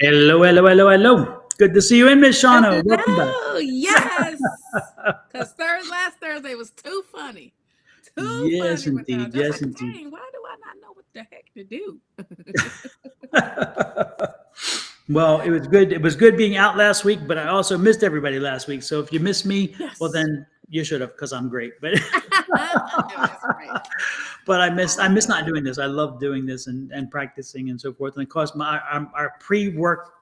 Hello, hello, hello, hello. Good to see you in, Miss Shawna. Welcome back. Oh, yes. Because last Thursday was too funny. Too Yes, funny without. indeed. Just Yes, like, indeed. dang, why do I not know what the heck to do? Well, it was good. It was good being out last week, but I also missed everybody last week. So if you missed me, well, Yes. then you should have, because I'm great. But I know that's right. but I miss not doing this. I love doing this and practicing and so forth. And of course, our pre-work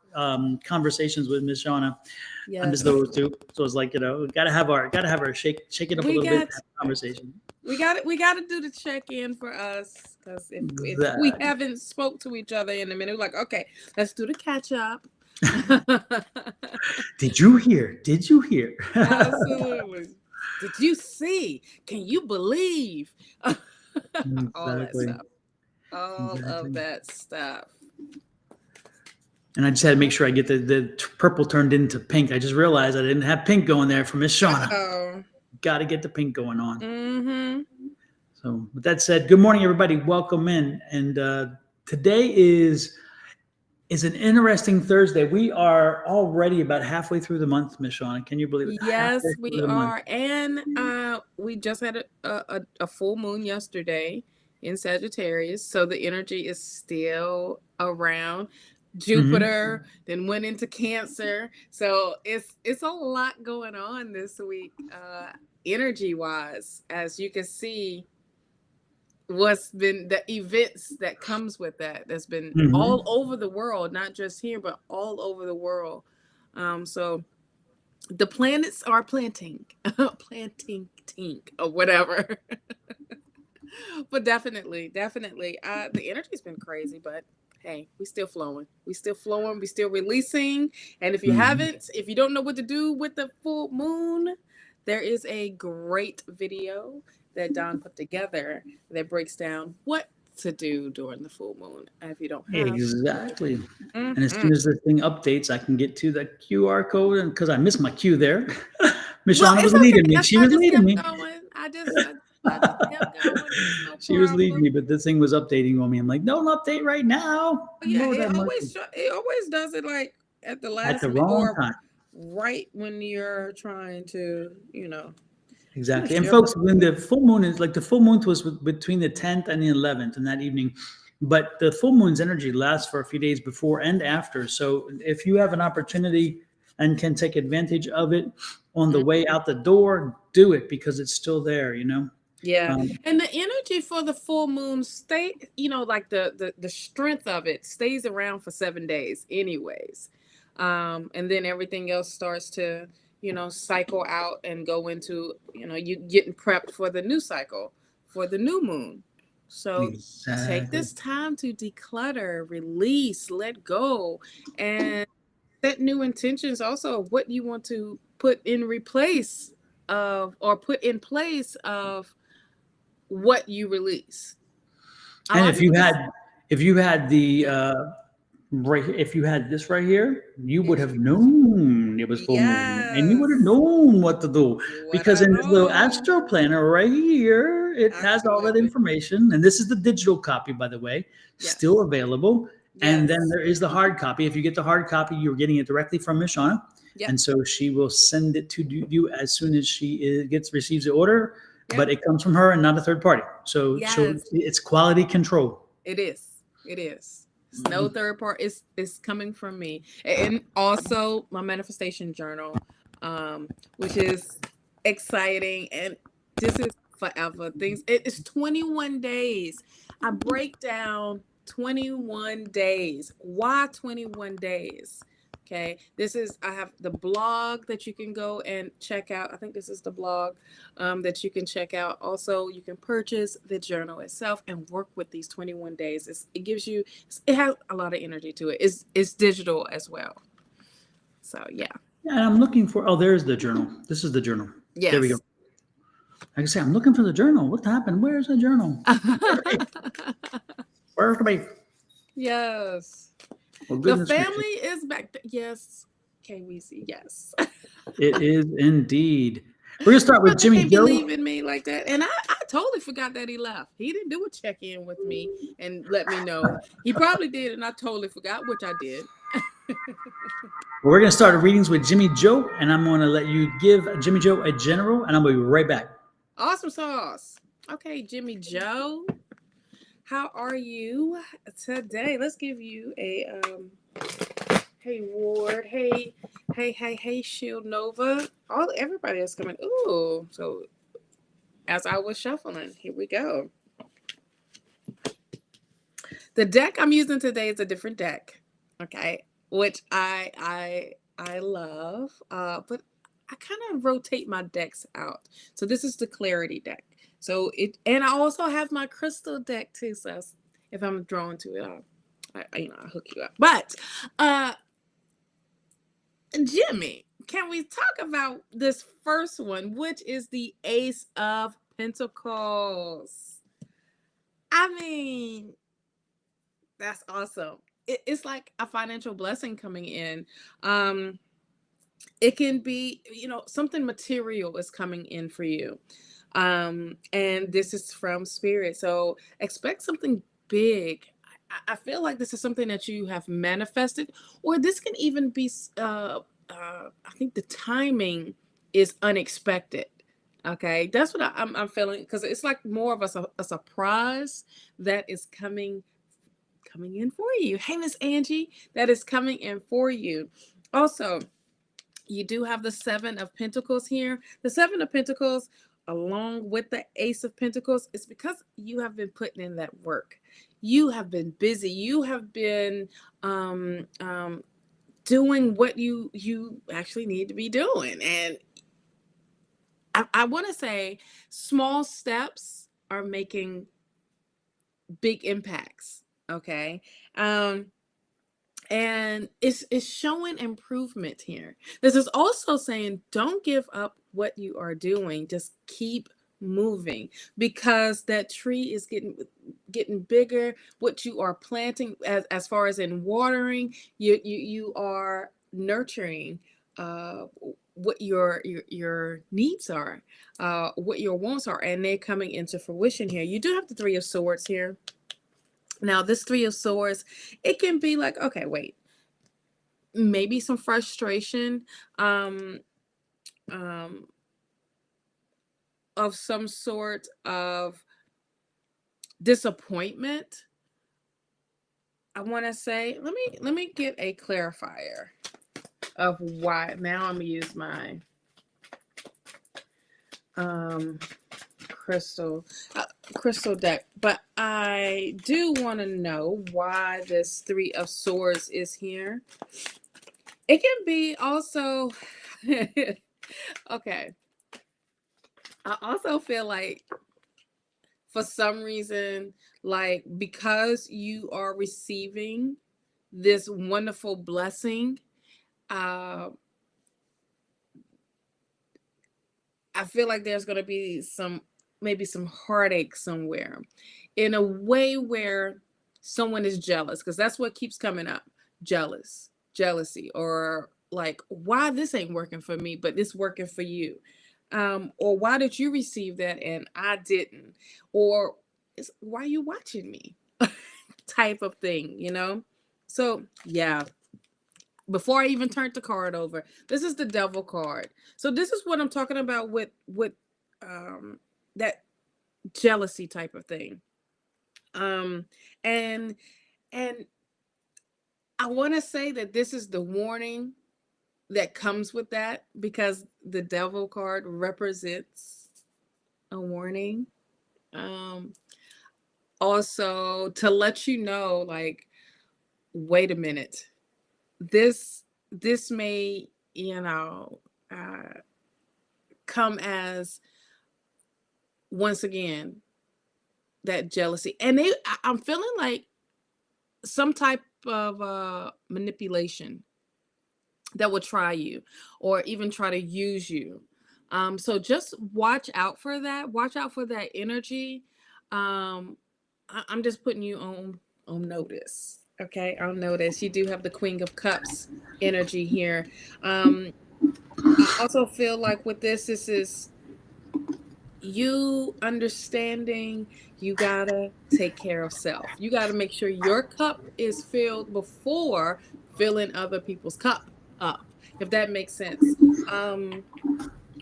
conversations with Miss Shauna, I miss Yes. those too. So it's like, gotta have our shake it up a We little bit, got have a conversation. we got it. We got to do the check-in for us because if we That. haven't spoke to each other in a minute, we're like, okay, let's do the catch-up. Did you hear? Did you hear? Absolutely. Did you see? Can you believe? All that Exactly. stuff. All of that stuff. And I just had to make sure I get the purple turned into pink. I just realized I didn't have pink going there for Miss Shauna. Oh. Got to get the pink going on. Mm-hmm. So with that said, good morning, everybody. Welcome in. And today is an interesting Thursday. We are already about halfway through the month, Miss Shauna. Can you believe it? Yes, Halfway we through the month. are. And we just had a full moon yesterday in Sagittarius. So the energy is still around. Jupiter then went into Cancer. So it's a lot going on this week, energy wise. As you can see, what's been the events that comes with that that's been all over the world, not just here, but all over the world. So the planets are planting tink or whatever. But definitely the energy's been crazy, but hey, we still flowing, we still releasing. And if you don't know what to do with the full moon, there is a great video that Don put together that breaks down what to do during the full moon. And if you don't have Exactly. And as soon as this thing updates, I can get to the QR code, and because I missed my cue there, Miss well, Shauna it's was okay. leading me. That's She why I was just leading kept me. going. I just kept going. No She was leading problem. me, but this thing was updating on me. I'm like, don't update right now. Yeah, Lord have it mercy. always does it like at the At last the minute wrong or time. right when you're trying to, Exactly. finish And your folks, when the full moon is like the full moon was between the 10th and the 11th in that evening, but the full moon's energy lasts for a few days before and after. So if you have an opportunity and can take advantage of it on the way out the door, do it because it's still there, Yeah. And the energy for the full moon like the strength of it stays around for 7 days anyways. And then everything else starts to, cycle out and go into, you getting prepped for the new cycle, for the new moon. So take Exactly. this time to declutter, release, let go, and set new intentions also of what you want to put in replace of or put in place of what you release. A And lot of people just if you had this right here, you would yes, have known it was full moon, and you would have yes, known what to do what because I in this little know. astro planner right here, it has all that Absolutely. information. And this is the digital copy, by the way, still Yes. available. And then Yes. there is the hard copy. If you get the hard copy, you're getting it directly from Miss Shauna, Yep. and so she will send it to you as soon as she receives the order. But Yep. it comes from her and not a third party. So Yes. it's quality control. It is. It is. It's no third part. It's coming from me. And also my manifestation journal, which is exciting. And this is forever. It's 21 days. I break down 21 days. Why 21 days? Okay. I have the blog that you can go and check out. I think this is the blog that you can check out. Also, you can purchase the journal itself and work with these 21 days. It has a lot of energy to it. It's digital as well. So, yeah. And I'm looking for, there's the journal. This is the journal. Yes. There we go. Like I say, I'm looking for the journal. What happened? Where's the journal? Where's the baby? Yes. Well, The family is back. Yes. KWC. Yes. It is indeed. We're going to start with Jimmy They Joe. believe in me like that. And I totally forgot that he left. He didn't do a check-in with me and let me know. He probably did, and I totally forgot, which I did. We're going to start readings with Jimmy Joe, and I'm going to let you give Jimmy Joe a general, and I'll be right back. Awesome sauce. Okay, Jimmy Joe, how are you today? Let's give you a hey Ward, hey Shield Nova, everybody that's coming. Ooh, so as I was shuffling, here we go. The deck I'm using today is a different deck, okay, which I love, but I kind of rotate my decks out. So this is the clarity deck. So and I also have my crystal deck too. So if I'm drawn to it, I'll hook you up. But Jimmy, can we talk about this first one, which is the Ace of Pentacles? I mean, that's awesome. It's like a financial blessing coming in. It can be, something material is coming in for you. And this is from Spirit. So expect something big. I feel like this is something that you have manifested, or this can even be, I think the timing is unexpected. Okay, that's what I'm feeling, because it's like more of a surprise that is coming in for you. Hey, Miss Angie, that is coming in for you. Also, you do have the Seven of Pentacles here. The Seven of Pentacles, along with the Ace of Pentacles, is because you have been putting in that work. You have been busy. You have been doing what you actually need to be doing. And I want to say small steps are making big impacts. Okay. And it's showing improvement here. This is also saying don't give up what you are doing. Just keep moving, because that tree is getting bigger. What you are planting, as far as in watering, you are nurturing what your needs are, what your wants are, and they're coming into fruition here. You do have the Three of Swords here. Now, this Three of Swords, it can be like, okay, wait, maybe some frustration of some sort of disappointment. I want to say, let me get a clarifier of why. Now I'm gonna use my crystal deck, but I do want to know why this Three of Swords is here. It can be also okay. I also feel like, for some reason, like, because you are receiving this wonderful blessing, I feel like there's going to be maybe some heartache somewhere, in a way where someone is jealous, because that's what keeps coming up. Jealousy, or like, why this ain't working for me, but it's working for you. Or why did you receive that and I didn't? Or why are you watching me? Type of thing, So yeah, before I even turned the card over, this is the Devil card. So this is what I'm talking about with that jealousy type of thing. And I want to say that this is the warning that comes with that, because the Devil card represents a warning. Also, to let you know, like, wait a minute, this may, come as, once again, that jealousy. And I'm feeling like some type of manipulation that will try you, or even try to use you. So just watch out for that. Watch out for that energy. I'm just putting you on notice. Okay, on notice. You do have the Queen of Cups energy here. I also feel like with this is you understanding you gotta take care of self. You gotta make sure your cup is filled before filling other people's cup up, if that makes sense.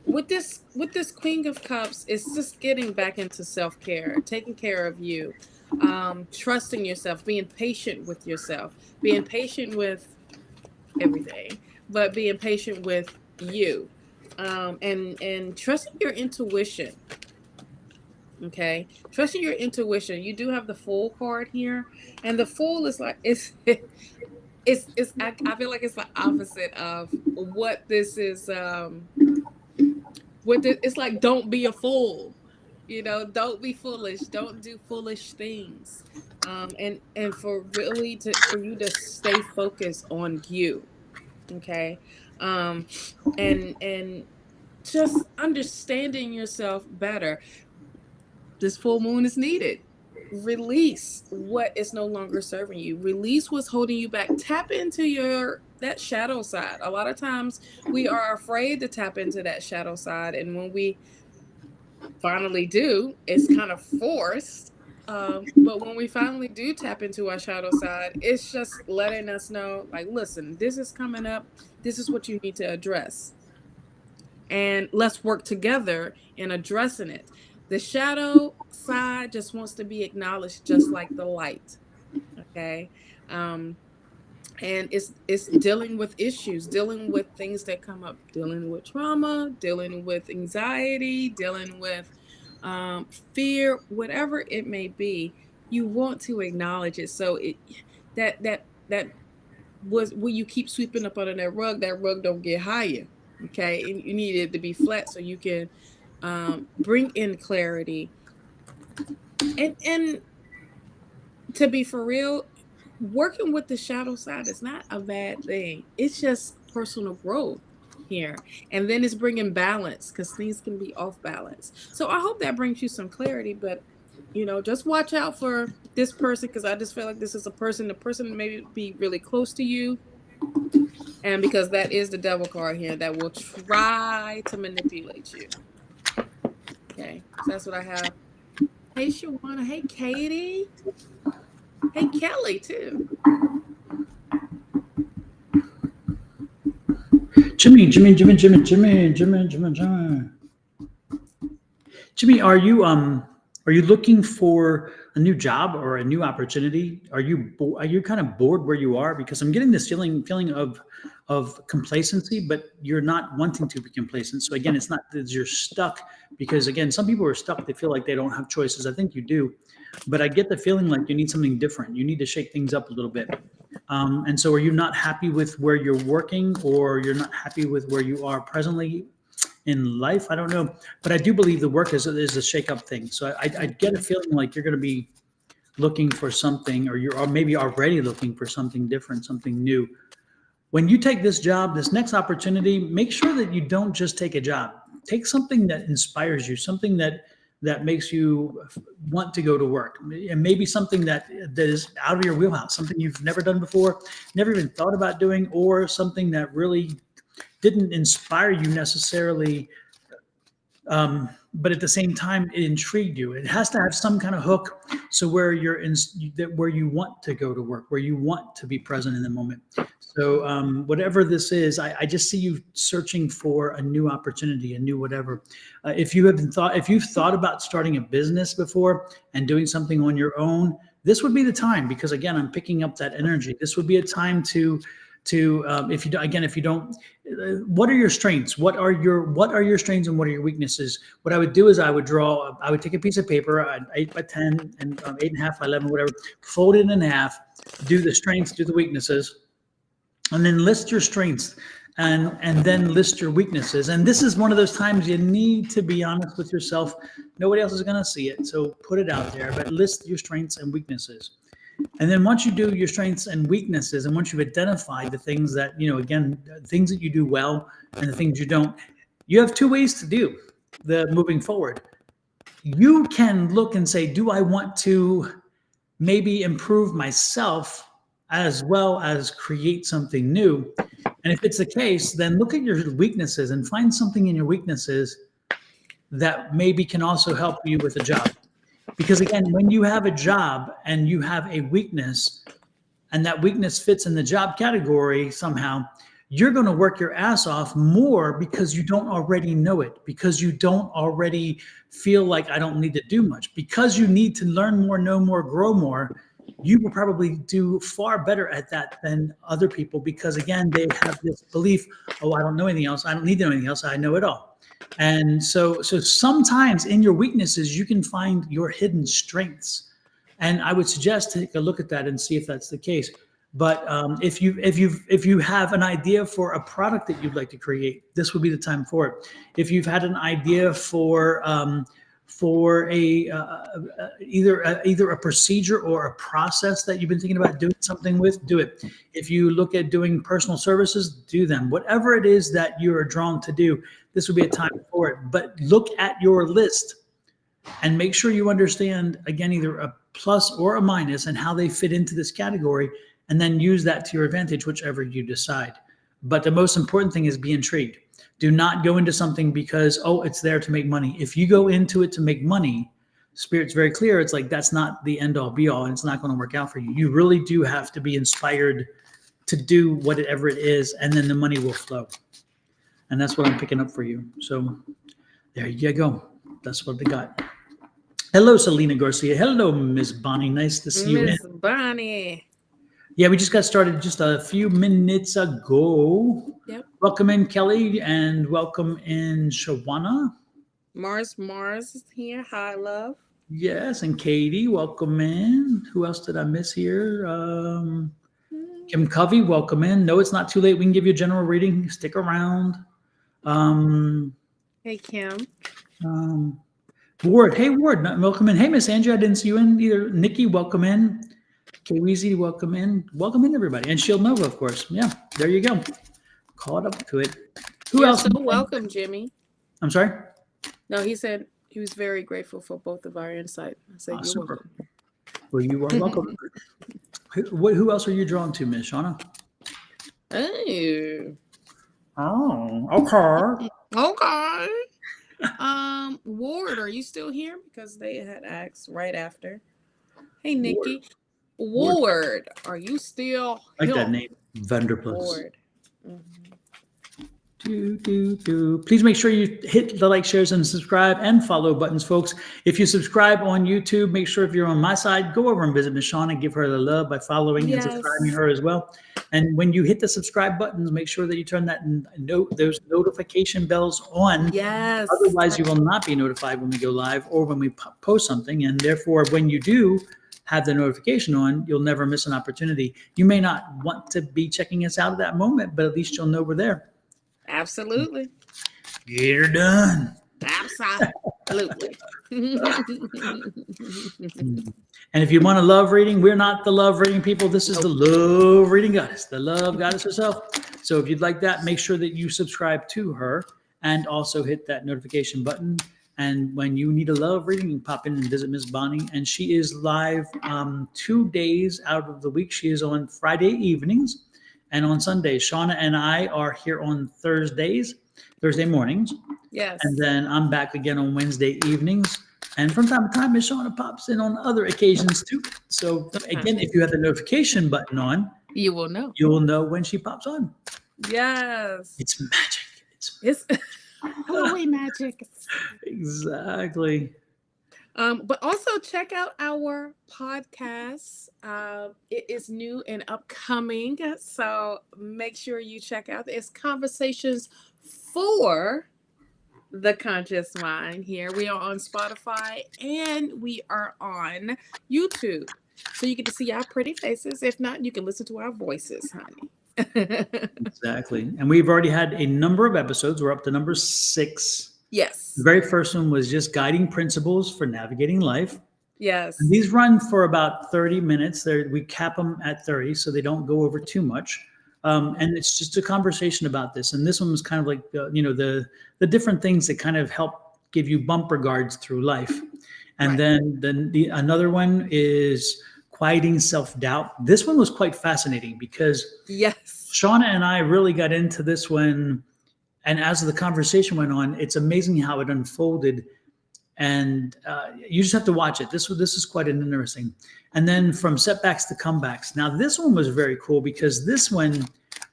With this Queen of Cups, it's just getting back into self-care, taking care of you, trusting yourself, being patient with yourself, being patient with everything, but being patient with you, and trusting your intuition. Okay, trusting your intuition. You do have the Fool card here, and the Fool is like I feel like it's the opposite of what this is. It's like, don't be a fool, don't be foolish, don't do foolish things, and for you to stay focused on you. Okay, and just understanding yourself better. This full moon is needed. Release what is no longer serving you. Release what's holding you back. Tap into that shadow side. A lot of times we are afraid to tap into that shadow side, and when we finally do, it's kind of forced. But when we finally do tap into our shadow side, it's just letting us know, like, listen, this is coming up. This is what you need to address. And let's work together in addressing it. The shadow side just wants to be acknowledged, just like the light. Okay. And it's dealing with issues, dealing with things that come up, dealing with trauma, dealing with anxiety, dealing with fear, whatever it may be. You want to acknowledge it. So that was when you keep sweeping up under that rug don't get higher. Okay, and you need it to be flat so you can bring in clarity. And to be for real, working with the shadow side is not a bad thing. It's just personal growth here. And then it's bringing balance, because things can be off balance. So I hope that brings you some clarity, but just watch out for this person, because I just feel like this is the person may be really close to you. And because that is the Devil card here, that will try to manipulate you. Okay, so that's what I have. Hey, Shawna. Hey, Katie. Hey, Kelly, too. Jimmy, are you looking for a new job or a new opportunity? Are you kind of bored where you are? Because I'm getting this feeling of complacency, but you're not wanting to be complacent. So again, it's not that you're stuck, because again, some people are stuck. They feel like they don't have choices. I think you do, but I get the feeling like you need something different. You need to shake things up a little bit. And so are you not happy with where you're working, or you're not happy with where you are presently in life? I don't know, but I do believe the work is a shake-up thing. So I get a feeling like you're going to be looking for something, or you're maybe already looking for something different, something new. When you take this job, this next opportunity, make sure that you don't just take a job. Take something that inspires you, something that makes you want to go to work, and maybe something that is out of your wheelhouse, something you've never done before, never even thought about doing, or something that really didn't inspire you necessarily, but at the same time, it intrigued you. It has to have some kind of hook, so where where you want to go to work, where you want to be present in the moment. So whatever this is, I just see you searching for a new opportunity, a new whatever. If you've thought about starting a business before and doing something on your own, this would be the time, because again, I'm picking up that energy. This would be a time to if you don't, what are your strengths? What are your strengths and what are your weaknesses? What I would do is I would take a piece of paper, 8 by 10 and 8.5 by 11, whatever, fold it in half, do the strengths, do the weaknesses, and then list your strengths and then list your weaknesses. And this is one of those times you need to be honest with yourself. Nobody else is going to see it, so put it out there, but list your strengths and weaknesses. And then once you do your strengths and weaknesses, and once you've identified the things that, again, things that you do well and the things you don't, you have two ways to do the moving forward. You can look and say, do I want to maybe improve myself as well as create something new? And if it's the case, then look at your weaknesses and find something in your weaknesses that maybe can also help you with a job. Because again, when you have a job and you have a weakness, and that weakness fits in the job category somehow, you're going to work your ass off more because you don't already know it, because you don't already feel like I don't need to do much, because you need to learn more, know more, grow more. You will probably do far better at that than other people, because again, they have this belief, oh, I don't know anything else. I don't need to know anything else. I know it all. And so sometimes in your weaknesses, you can find your hidden strengths. And I would suggest take a look at that and see if that's the case. But if you have an idea for a product that you'd like to create, this would be the time for it. If you've had an idea for either a procedure or a process that you've been thinking about doing something with, do it. If you look at doing personal services, do them. Whatever it is that you are drawn to do, this would be a time for it. But look at your list and make sure you understand, again, either a plus or a minus and how they fit into this category, and then use that to your advantage, whichever you decide. But the most important thing is be intrigued. Do not go into something because, oh, it's there to make money. If you go into it to make money, Spirit's very clear. It's like, that's not the end all be all, and it's not going to work out for you. You really do have to be inspired to do whatever it is, and then the money will flow. And that's what I'm picking up for you. So there you go. That's what they got. Hello, Selena Garcia. Hello, Miss Bonnie. Nice to see you. Miss Bonnie. Yeah, we just got started just a few minutes ago. Yep. Welcome in, Kelly, and welcome in, Shawna. Mars is here. Hi, love. Yes, and Katie, welcome in. Who else did I miss here? Kim Covey, welcome in. No, it's not too late. We can give you a general reading. Stick around. Hey, Kim. Ward, hey, Ward, welcome in. Hey, Miss Angie, I didn't see you in either. Nikki, welcome in. K-Weezy, welcome in. Welcome in, everybody. And Shield Nova, of course. Yeah, there you go. Caught up to it. Who else? So welcome, Jimmy. I'm sorry? No, he said he was very grateful for both of our insight. I said, you're super. welcome. Well, you are welcome. Who else are you drawn to, Miss Shawna? Oh, okay. Okay. Ward, are you still here? Because they had asked right after. Hey, Nikki. Ward, are you still I like here? that name, Vanderpuss. Ward. Please make sure you hit the like, shares, and subscribe and follow buttons, folks. If you subscribe on YouTube, make sure if you're on my side, go over and visit Miss Shawna, give her the love by following and subscribing her as well. And when you hit the subscribe buttons, make sure that you turn that those notification bells on. Yes. Otherwise, you will not be notified when we go live or when we post something. And therefore, when you do have the notification on, you'll never miss an opportunity. You may not want to be checking us out at that moment, but at least you'll know we're there. Absolutely. Get her done. Absolutely. And if you want a love reading, we're not the love reading people. This is the love reading goddess, the love goddess herself. So if you'd like that, make sure that you subscribe to her and also hit that notification button. And when you need a love reading, you can pop in and visit Miss Bonnie. And she is live 2 days out of the week. She is on Friday evenings and on Sundays. Shawna and I are here on Thursday mornings. Yes. And then I'm back again on Wednesday evenings. And from time to time, Miss Shawna pops in on other occasions too. So again, if you have the notification button on, you will know. You will know when she pops on. Yes. It's magic. It's holy magic. Exactly. But also check out our podcast. It is new and upcoming. So make sure you check out. It's Conversations for the Conscious Mind here. We are on Spotify and we are on YouTube. So you get to see our pretty faces. If not, you can listen to our voices, honey. Exactly. And we've already had a number of episodes. We're up to number 6. Yes. The very first one was just guiding principles for navigating life. Yes. And these run for about 30 minutes. We cap them at 30 so they don't go over too much. And it's just a conversation about this. And this one was kind of like, the different things that kind of help give you bumper guards through life. And then another one is quieting self-doubt. This one was quite fascinating because Shawna and I really got into this one. And as the conversation went on, it's amazing how it unfolded. And you just have to watch it. This is quite an interesting. And then from setbacks to comebacks. Now this one was very cool because this one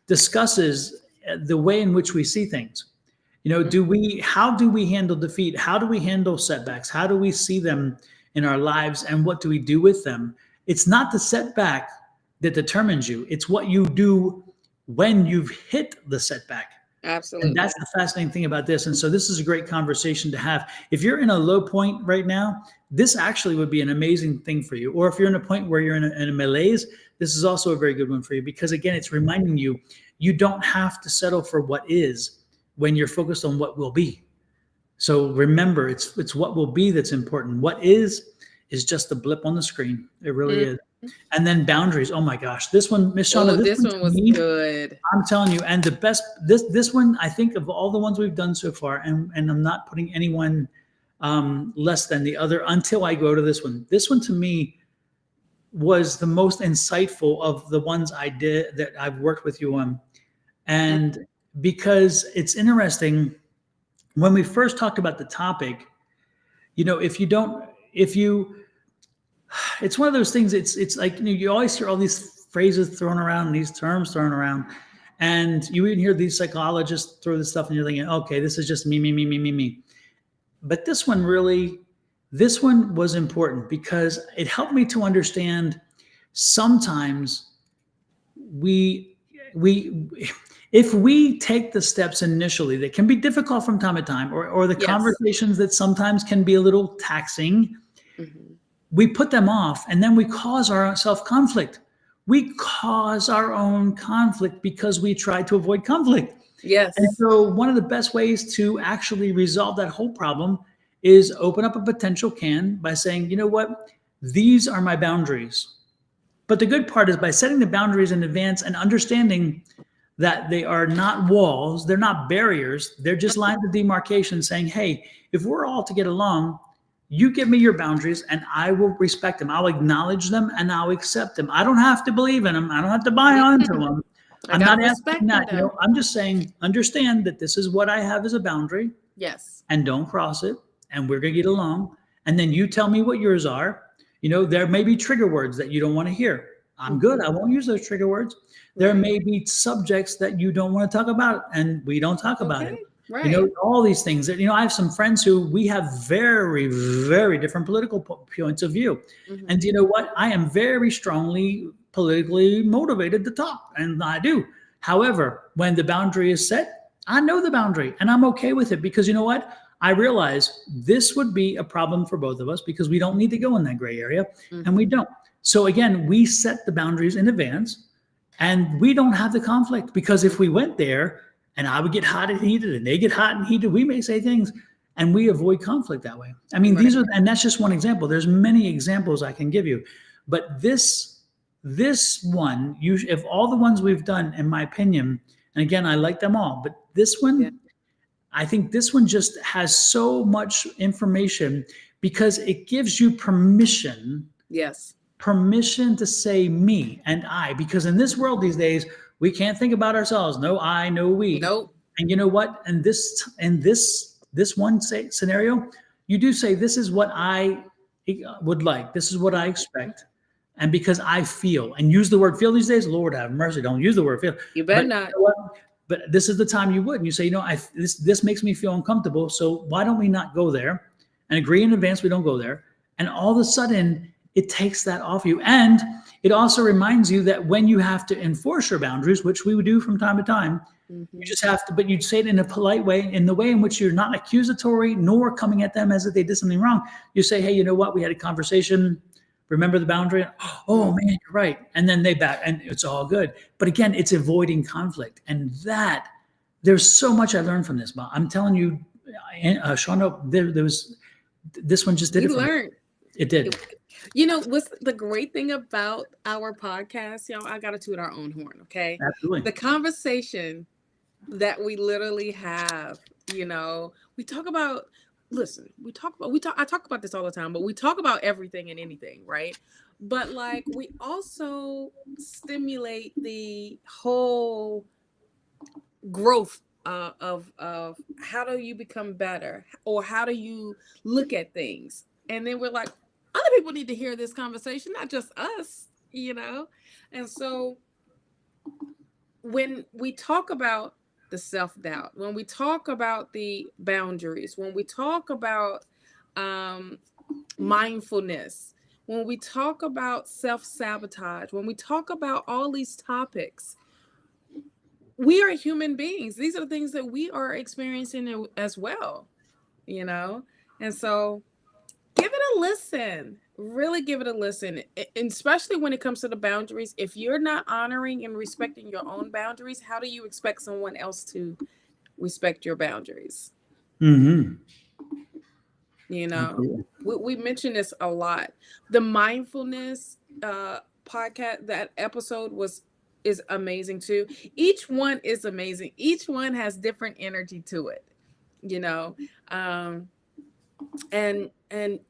discusses the way in which we see things. You know, how do we handle defeat? How do we handle setbacks? How do we see them in our lives, and what do we do with them? It's not the setback that determines you. It's what you do when you've hit the setback. Absolutely. And that's the fascinating thing about this. And so this is a great conversation to have. If you're in a low point right now, this actually would be an amazing thing for you. Or if you're in a point where you're in a malaise, this is also a very good one for you, because again, it's reminding you, you don't have to settle for what is when you're focused on what will be. So remember, it's what will be that's important. What is just a blip on the screen. It really is. And then boundaries. Oh my gosh, this one, Miss Shawna, this one was good. I'm telling you, and the best. This one, I think, of all the ones we've done so far, and I'm not putting anyone less than the other until I go to this one. This one to me was the most insightful of the ones I did that I've worked with you on, and because it's interesting. When we first talked about the topic, you know, it's one of those things. It's like, you know, you always hear all these phrases thrown around, these terms thrown around, and you even hear these psychologists throw this stuff, and you're thinking, okay, this is just me. But this one was important because it helped me to understand sometimes if we take the steps initially that can be difficult from time to time, or the conversations that sometimes can be a little taxing, we put them off, and then we cause ourselves conflict. We cause our own conflict because we try to avoid conflict. Yes. And so one of the best ways to actually resolve that whole problem is open up a potential can by saying, you know what, these are my boundaries. But the good part is by setting the boundaries in advance and understanding that they are not walls, they're not barriers, they're just lines of demarcation saying, hey, if we're all to get along, you give me your boundaries and I will respect them. I'll acknowledge them and I'll accept them. I don't have to believe in them. I don't have to buy onto them. I'm not asking that. You know, I'm just saying, understand that this is what I have as a boundary. Yes. And don't cross it. And we're going to get along. And then you tell me what yours are. You know, there may be trigger words that you don't want to hear. I'm good. I won't use those trigger words. There may be subjects that you don't want to talk about, and we don't talk about it. Right. You know, all these things that, you know, I have some friends who we have very, very different political points of view. And you know what? I am very strongly politically motivated to talk, and I do. However, when the boundary is set, I know the boundary and I'm okay with it, because you know what? I realize this would be a problem for both of us because we don't need to go in that gray area, and we don't. So again, we set the boundaries in advance. And we don't have the conflict, because if we went there and I would get hot and heated and they get hot and heated, we may say things, and we avoid conflict that way. I mean, and that's just one example. There's many examples I can give you, but this one, if all the ones we've done, in my opinion, and again, I like them all, but this one, I think this one just has so much information because it gives you permission. Yes. Permission to say me and I, because in this world these days, we can't think about ourselves. No I, no we. Nope. And you know what? In this one scenario, you do say, this is what I would like. This is what I expect. And because I feel, and use the word feel these days, Lord have mercy, don't use the word feel. You better not. You know, but this is the time you would. And you say, you know, this makes me feel uncomfortable. So why don't we not go there and agree in advance we don't go there? And all of a sudden, it takes that off you. And it also reminds you that when you have to enforce your boundaries, which we would do from time to time, you just have to, but you'd say it in a polite way, in the way in which you're not accusatory nor coming at them as if they did something wrong. You say, hey, you know what? We had a conversation. Remember the boundary? Oh man, you're right. And then they back, and it's all good. But again, it's avoiding conflict. And that, there's so much I learned from this. But I'm telling you, Shawna, there was, this one just did it for me. It did. You know, what's the great thing about our podcast, y'all? I got to toot our own horn, okay? Absolutely. The conversation that we literally have, you know, we talk about, I talk about this all the time, but we talk about everything and anything, right? But like, we also stimulate the whole growth of how do you become better, or how do you look at things. And then we're like, other people need to hear this conversation, not just us, you know. And so when we talk about the self-doubt, when we talk about the boundaries, when we talk about mindfulness, when we talk about self-sabotage, when we talk about all these topics, we are human beings. These are the things that we are experiencing as well, you know? And so give it a listen. Really give it a listen. And especially when it comes to the boundaries. If you're not honoring and respecting your own boundaries, how do you expect someone else to respect your boundaries? Mm-hmm. You know, Absolutely. we mention this a lot. The mindfulness podcast, that episode is amazing too. Each one is amazing. Each one has different energy to it, you know. And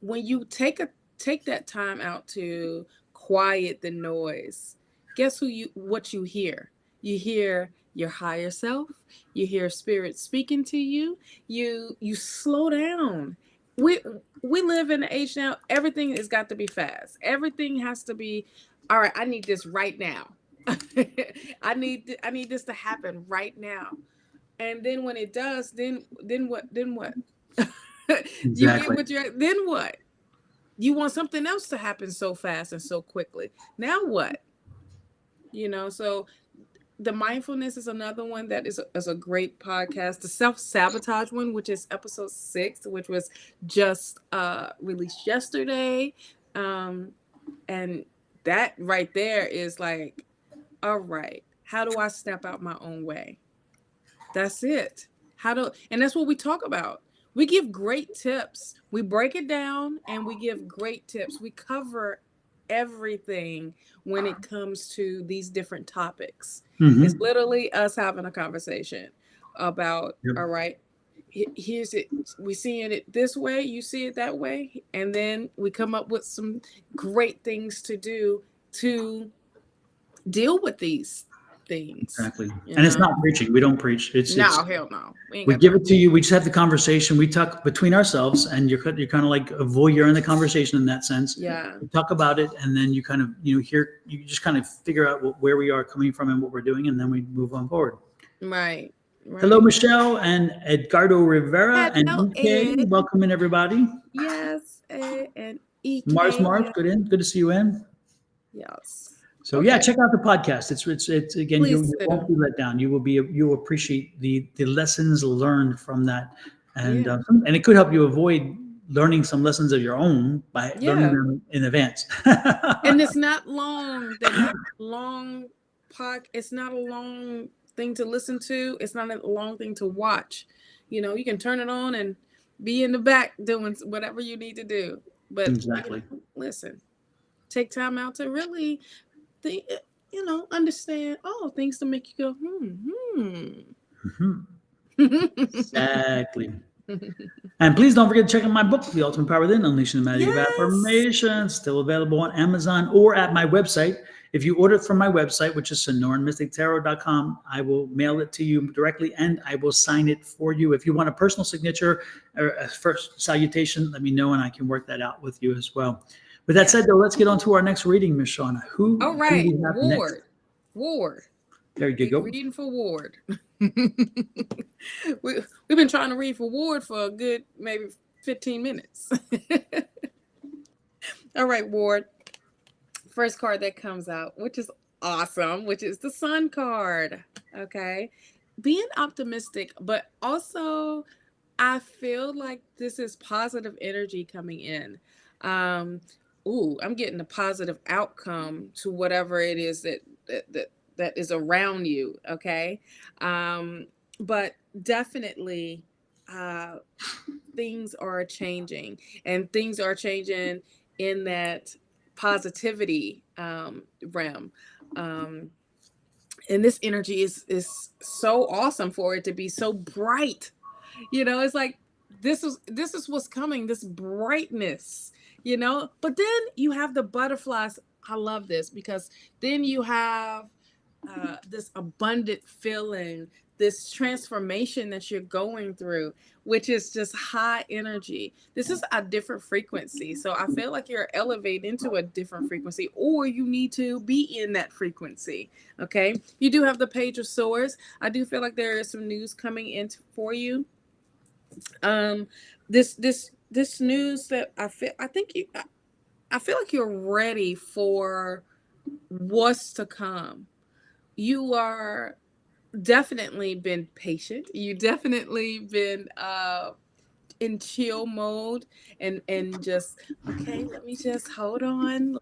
when you take that time out to quiet the noise, guess what you hear? You hear your higher self. You hear spirit speaking to you. You slow down. We live in an age now, everything has got to be fast. Everything has to be, all right, I need this right now. I need this to happen right now. And then when it does, then what? You get Exactly. what you're, then what? You want something else to happen so fast and so quickly. Now what? You know, so the mindfulness is another one that is a great podcast. The self-sabotage one, which is episode 6, which was just released yesterday. And that right there is like, all right, how do I step out my own way? That's it. And that's what we talk about. We give great tips. We break it down and we give great tips. We cover everything when it comes to these different topics. It's Mm-hmm. literally us having a conversation about, Yep. all right, here's it. We seeing it this way, you see it that way, and then we come up with some great things to do to deal with these things. Exactly. You And it's know? not preaching. We don't preach. No, hell no. We ain't We got give time. it to you. We just have the conversation. We talk between ourselves, and you're kind of like a voyeur in the conversation in that sense. Yeah. We talk about it, and then you kind of hear, you just kind of figure out where we are coming from and what we're doing, and then we move on forward. Right. Hello, Right. Michelle and Edgardo Rivera Hello, and EK. Ed. Welcome in, everybody. Yes, Ed and Mars, EK. Mars, good to see you in. Yes. So yeah, Okay. check out the podcast. It's again, Please you won't do. be let down. You will appreciate the lessons learned from that, and Yeah. and it could help you avoid learning some lessons of your own by learning Yeah. them in advance. And it's not long. They're not long it's not a long thing to listen to. It's not a long thing to watch. You know, you can turn it on and be in the back doing whatever you need to do. But Exactly. listen, take time out to really think, understand, things to make you Mhm. go, Exactly. And please don't forget to check out my book, The Ultimate Power Within, Unleashing the Magic of Yes. Affirmation. Still available on Amazon or at my website. If you order it from my website, which is sonoranmystictarot.com, I will mail it to you directly and I will sign it for you. If you want a personal signature or a first salutation, let me know and I can work that out with you as well. With that said, though, let's get on to our next reading, Miss Shawna. Who All do right. we have next? Ward. There you We go. reading for Ward. We've been trying to read for Ward for a good maybe 15 minutes. All right, Ward. First card that comes out, which is awesome, which is the Sun card. Okay. Being optimistic, but also I feel like this is positive energy coming in. I'm getting a positive outcome to whatever it is that is around you. Okay. But definitely things are changing, and things are changing in that positivity realm. And this energy is so awesome for it to be so bright. It's like this is what's coming, this brightness. But then you have the butterflies. I love this because then you have this abundant feeling, this transformation that you're going through, which is just high energy. This is a different frequency. So I feel like you're elevated into a different frequency, or you need to be in that frequency. Okay. You do have the Page of Swords. I do feel like there is some news coming in for you. This news that I feel like you're ready for what's to come. You are definitely been patient. You definitely been in chill mode and just, okay, let me just hold on.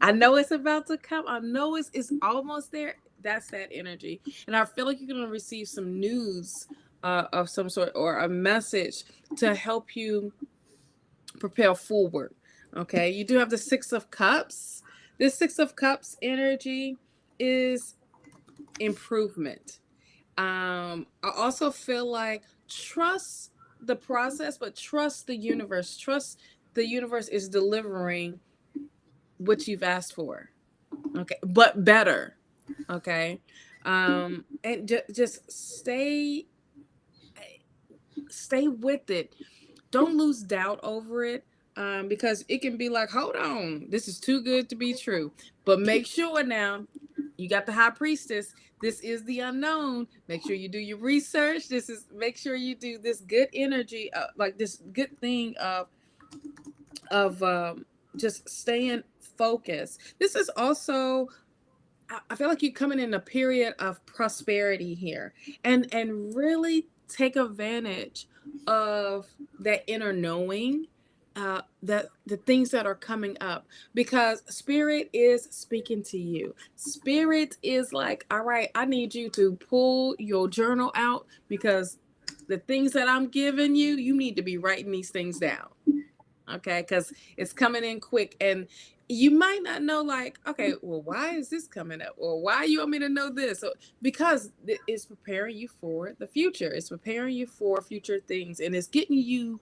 I know it's about to come. I know it's almost there. That's that energy. And I feel like you're going to receive some news of some sort, or a message to help you propel forward. Okay. You do have the Six of Cups. This Six of Cups energy is improvement. I also feel like trust the process, but trust the universe. Trust the universe is delivering what you've asked for. Okay. But better. Okay. And just stay with it. Don't lose doubt over it. Because it can be like, hold on, this is too good to be true. But make sure now, you got the High Priestess. This is the unknown. Make sure you do your research. Make sure you do this good energy, like this good thing of just staying focused. This is also, I feel like you're coming in a period of prosperity here, and really take advantage of that inner knowing, that the things that are coming up, because Spirit is speaking to you. Spirit is like, all right, I need you to pull your journal out, because the things that I'm giving you, you need to be writing these things down. Okay, because it's coming in quick, and you might not know, like, okay, well, why is this coming up, or why you want me to know this? So, because it's preparing you for the future, it's preparing you for future things, and it's getting you,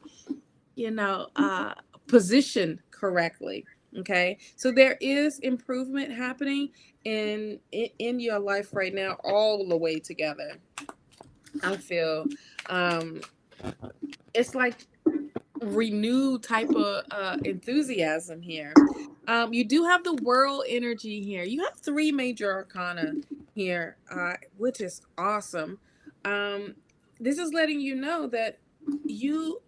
positioned correctly. Okay, so there is improvement happening in your life right now, all the way together. I feel it's like renewed type of enthusiasm here. You do have the World energy here. You have 3 major arcana here, which is awesome. This is letting you know that you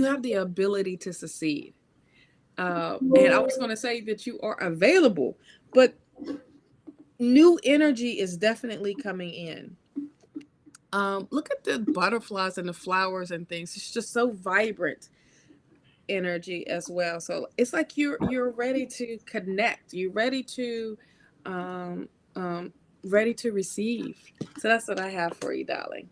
have the ability to succeed. And I was going to say that you are available, but new energy is definitely coming in. Look at the butterflies and the flowers and things. It's just so vibrant energy as well. So it's like you're ready to connect. You're ready to receive. So that's what I have for you, darling.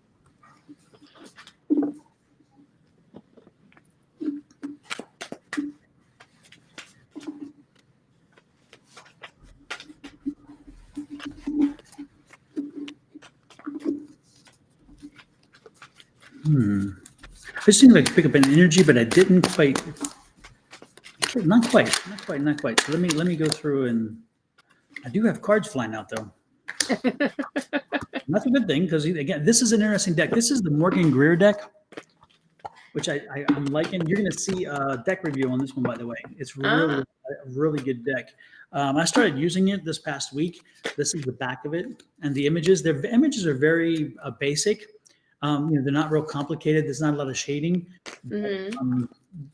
I just seemed like to pick up an energy, but I didn't quite. Not quite. So let me go through, and I do have cards flying out though. That's a good thing, because again, this is an interesting deck. This is the Morgan Greer deck, which I'm liking. You're going to see a deck review on this one, by the way. It's really a really good deck. I started using it this past week. This is the back of it, and the images. The images are very basic. They're not real complicated. There's not a lot of shading,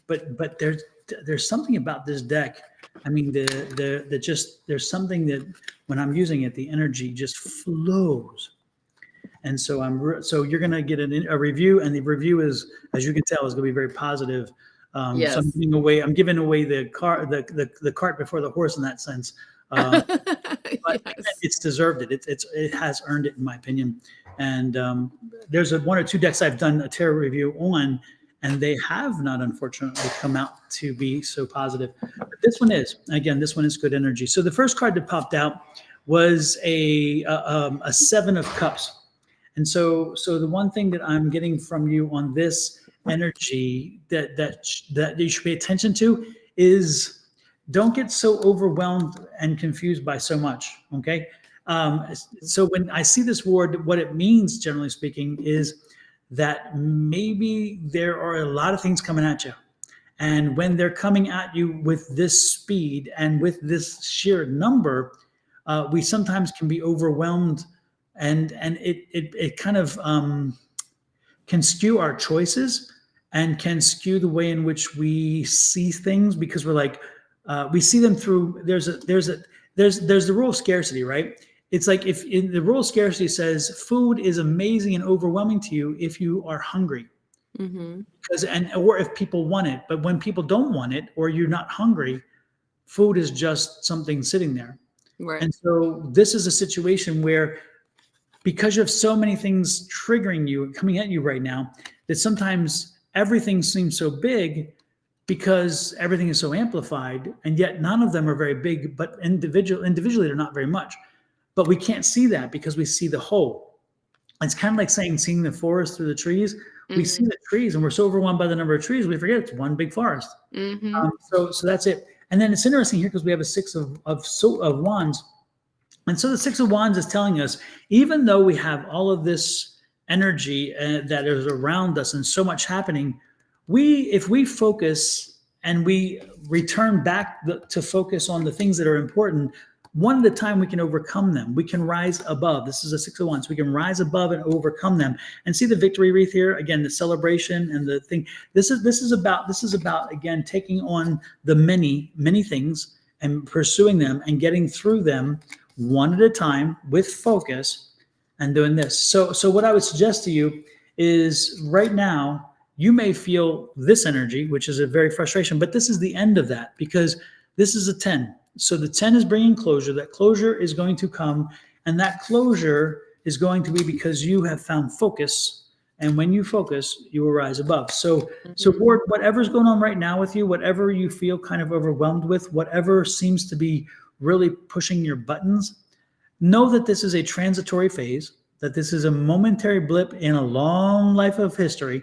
but there's something about this deck. I mean, there's something that when I'm using it, the energy just flows. And so so you're gonna get a review, and the review is, as you can tell, is gonna be very positive. Yes. So I'm giving away the cart before the horse in that sense. But yes. it's deserved it. It has earned it, in my opinion. And there's 1 or 2 decks I've done a tarot review on, and they have not, unfortunately, come out to be so positive. But this one is good energy. So the first card that popped out was a 7 of Cups. And so the one thing that I'm getting from you on this energy that you should pay attention to is, don't get so overwhelmed and confused by so much. Okay. So when I see this word, what it means, generally speaking, is that maybe there are a lot of things coming at you. And when they're coming at you with this speed and with this sheer number, we sometimes can be overwhelmed, and it kind of can skew our choices and can skew the way in which we see things, because we're like, we see them through, there's the rule of scarcity, right? It's like, if in the rule of scarcity says food is amazing and overwhelming to you if you are hungry, Mm-hmm. because, and or if people want it. But when people don't want it, or you're not hungry, food is just something sitting there. Right. And so this is a situation where, because you have so many things triggering you, coming at you right now, that sometimes everything seems so big because everything is so amplified, and yet none of them are very big, but individually they're not very much. But we can't see that because we see the whole. It's kind of like seeing the forest through the trees. We see the trees, and we're so overwhelmed by the number of trees, we forget it's one big forest. Mm-hmm. So that's it. And then it's interesting here because we have a six of wands. And so the Six of Wands is telling us, even though we have all of this energy that is around us and so much happening, if we focus and we return back to focus on the things that are important, one at a time we can overcome them. We can rise above. This is a Six of Wands. We can rise above and overcome them. And see the victory wreath here again, the celebration and the thing. This is about again taking on the many things and pursuing them and getting through them one at a time with focus and doing this. So what I would suggest to you is, right now you may feel this energy, which is a very frustration, but this is the end of that, because this is a 10. So the 10 is bringing closure. That closure is going to come, and that closure is going to be because you have found focus. And when you focus, you will rise above. So Ward, whatever's going on right now with you, whatever you feel kind of overwhelmed with, whatever seems to be really pushing your buttons, know that this is a transitory phase, that this is a momentary blip in a long life of history,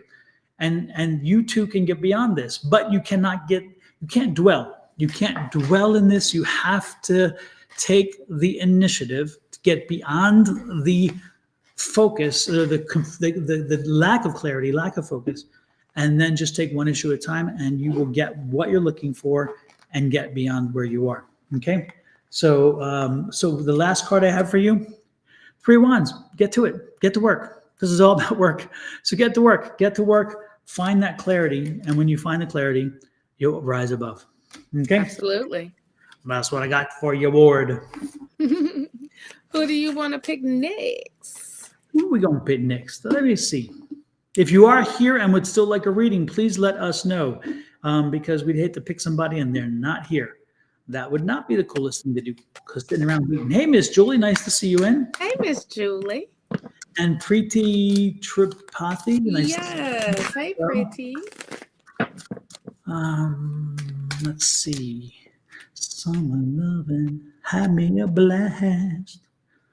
and you too can get beyond this. But you can't dwell. You can't dwell in this. You have to take the initiative to get beyond the focus, or the lack of clarity, lack of focus, and then just take one issue at a time, and you will get what you're looking for and get beyond where you are. Okay. So the last card I have for you, Three of Wands. Get to it. Get to work. This is all about work. So get to work. Find that clarity, and when you find the clarity, you'll rise above. Okay. Absolutely. That's what I got for you, Ward. Who do you want to pick next? Who are we going to pick next? Let me see. If you are here and would still like a reading, please let us know, because we'd hate to pick somebody and they're not here. That would not be the coolest thing to do, because sitting around reading. Hey, Miss Julie, nice to see you in. Hey, Miss Julie. And Preeti Tripathi. Nice. Yes. Hey, Preeti. Let's see. Summer loving, had me a blast.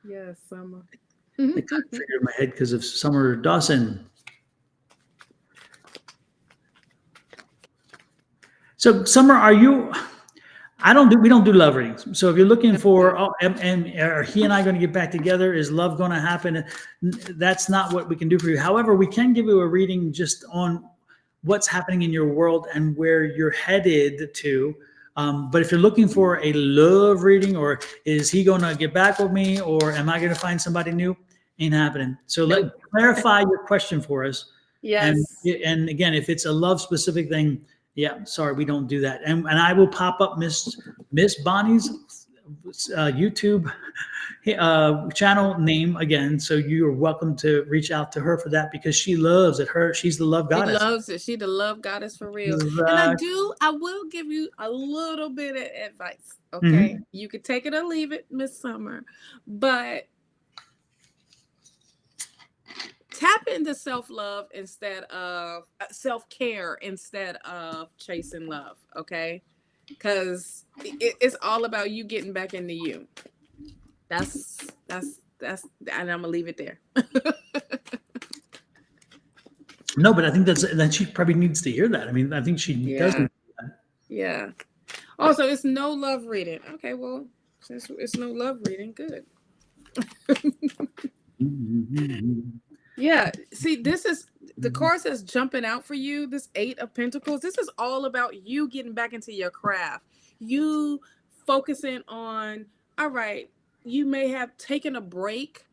Yes, Summer. I kind of figured in my head because of Summer Dawson. So, Summer, are you? We don't do love readings. So if you're looking for, and are he and I going to get back together? Is love going to happen? That's not what we can do for you. However, we can give you a reading just on what's happening in your world and where you're headed to. But if you're looking for a love reading, or is he going to get back with me, or am I going to find somebody new? Ain't happening. So clarify your question for us. Yes. And again, if it's a love specific thing, yeah, sorry, we don't do that. And I will pop up Miss Bonnie's YouTube channel name again. So you are welcome to reach out to her for that, because she loves it. She's the love goddess. She loves it. She's the love goddess for real. And I will give you a little bit of advice. Okay. Mm-hmm. You can take it or leave it, Miss Summer. But tap into self-love instead of self-care instead of chasing love, okay? Because it's all about you getting back into you. That's and I'm gonna leave it there. No, but I think that she probably needs to hear that. I mean, I think she does. Yeah. Also, it's no love reading. Okay, well, since it's no love reading, good. Yeah. See, this is the card says jumping out for you. This 8 of Pentacles. This is all about you getting back into your craft. You focusing on, all right, you may have taken a break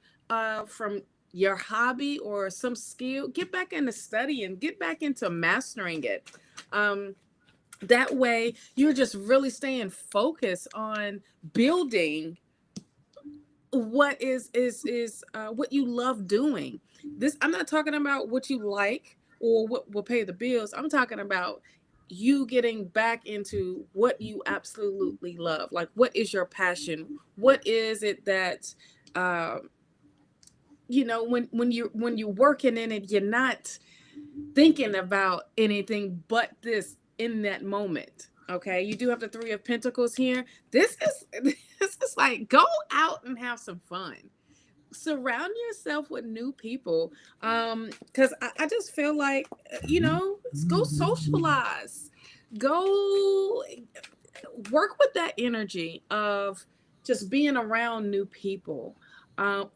from your hobby or some skill. Get back into studying, get back into mastering it. That way you're just really staying focused on building what is what you love doing. This, I'm not talking about what you like or what will pay the bills. I'm talking about you getting back into what you absolutely love. Like, what is your passion? What is it that when you're working in it, you're not thinking about anything but this in that moment. Okay, you do have the 3 of Pentacles here. This is like, go out and have some fun. Surround yourself with new people, because I just feel like, go socialize, go work with that energy of just being around new people,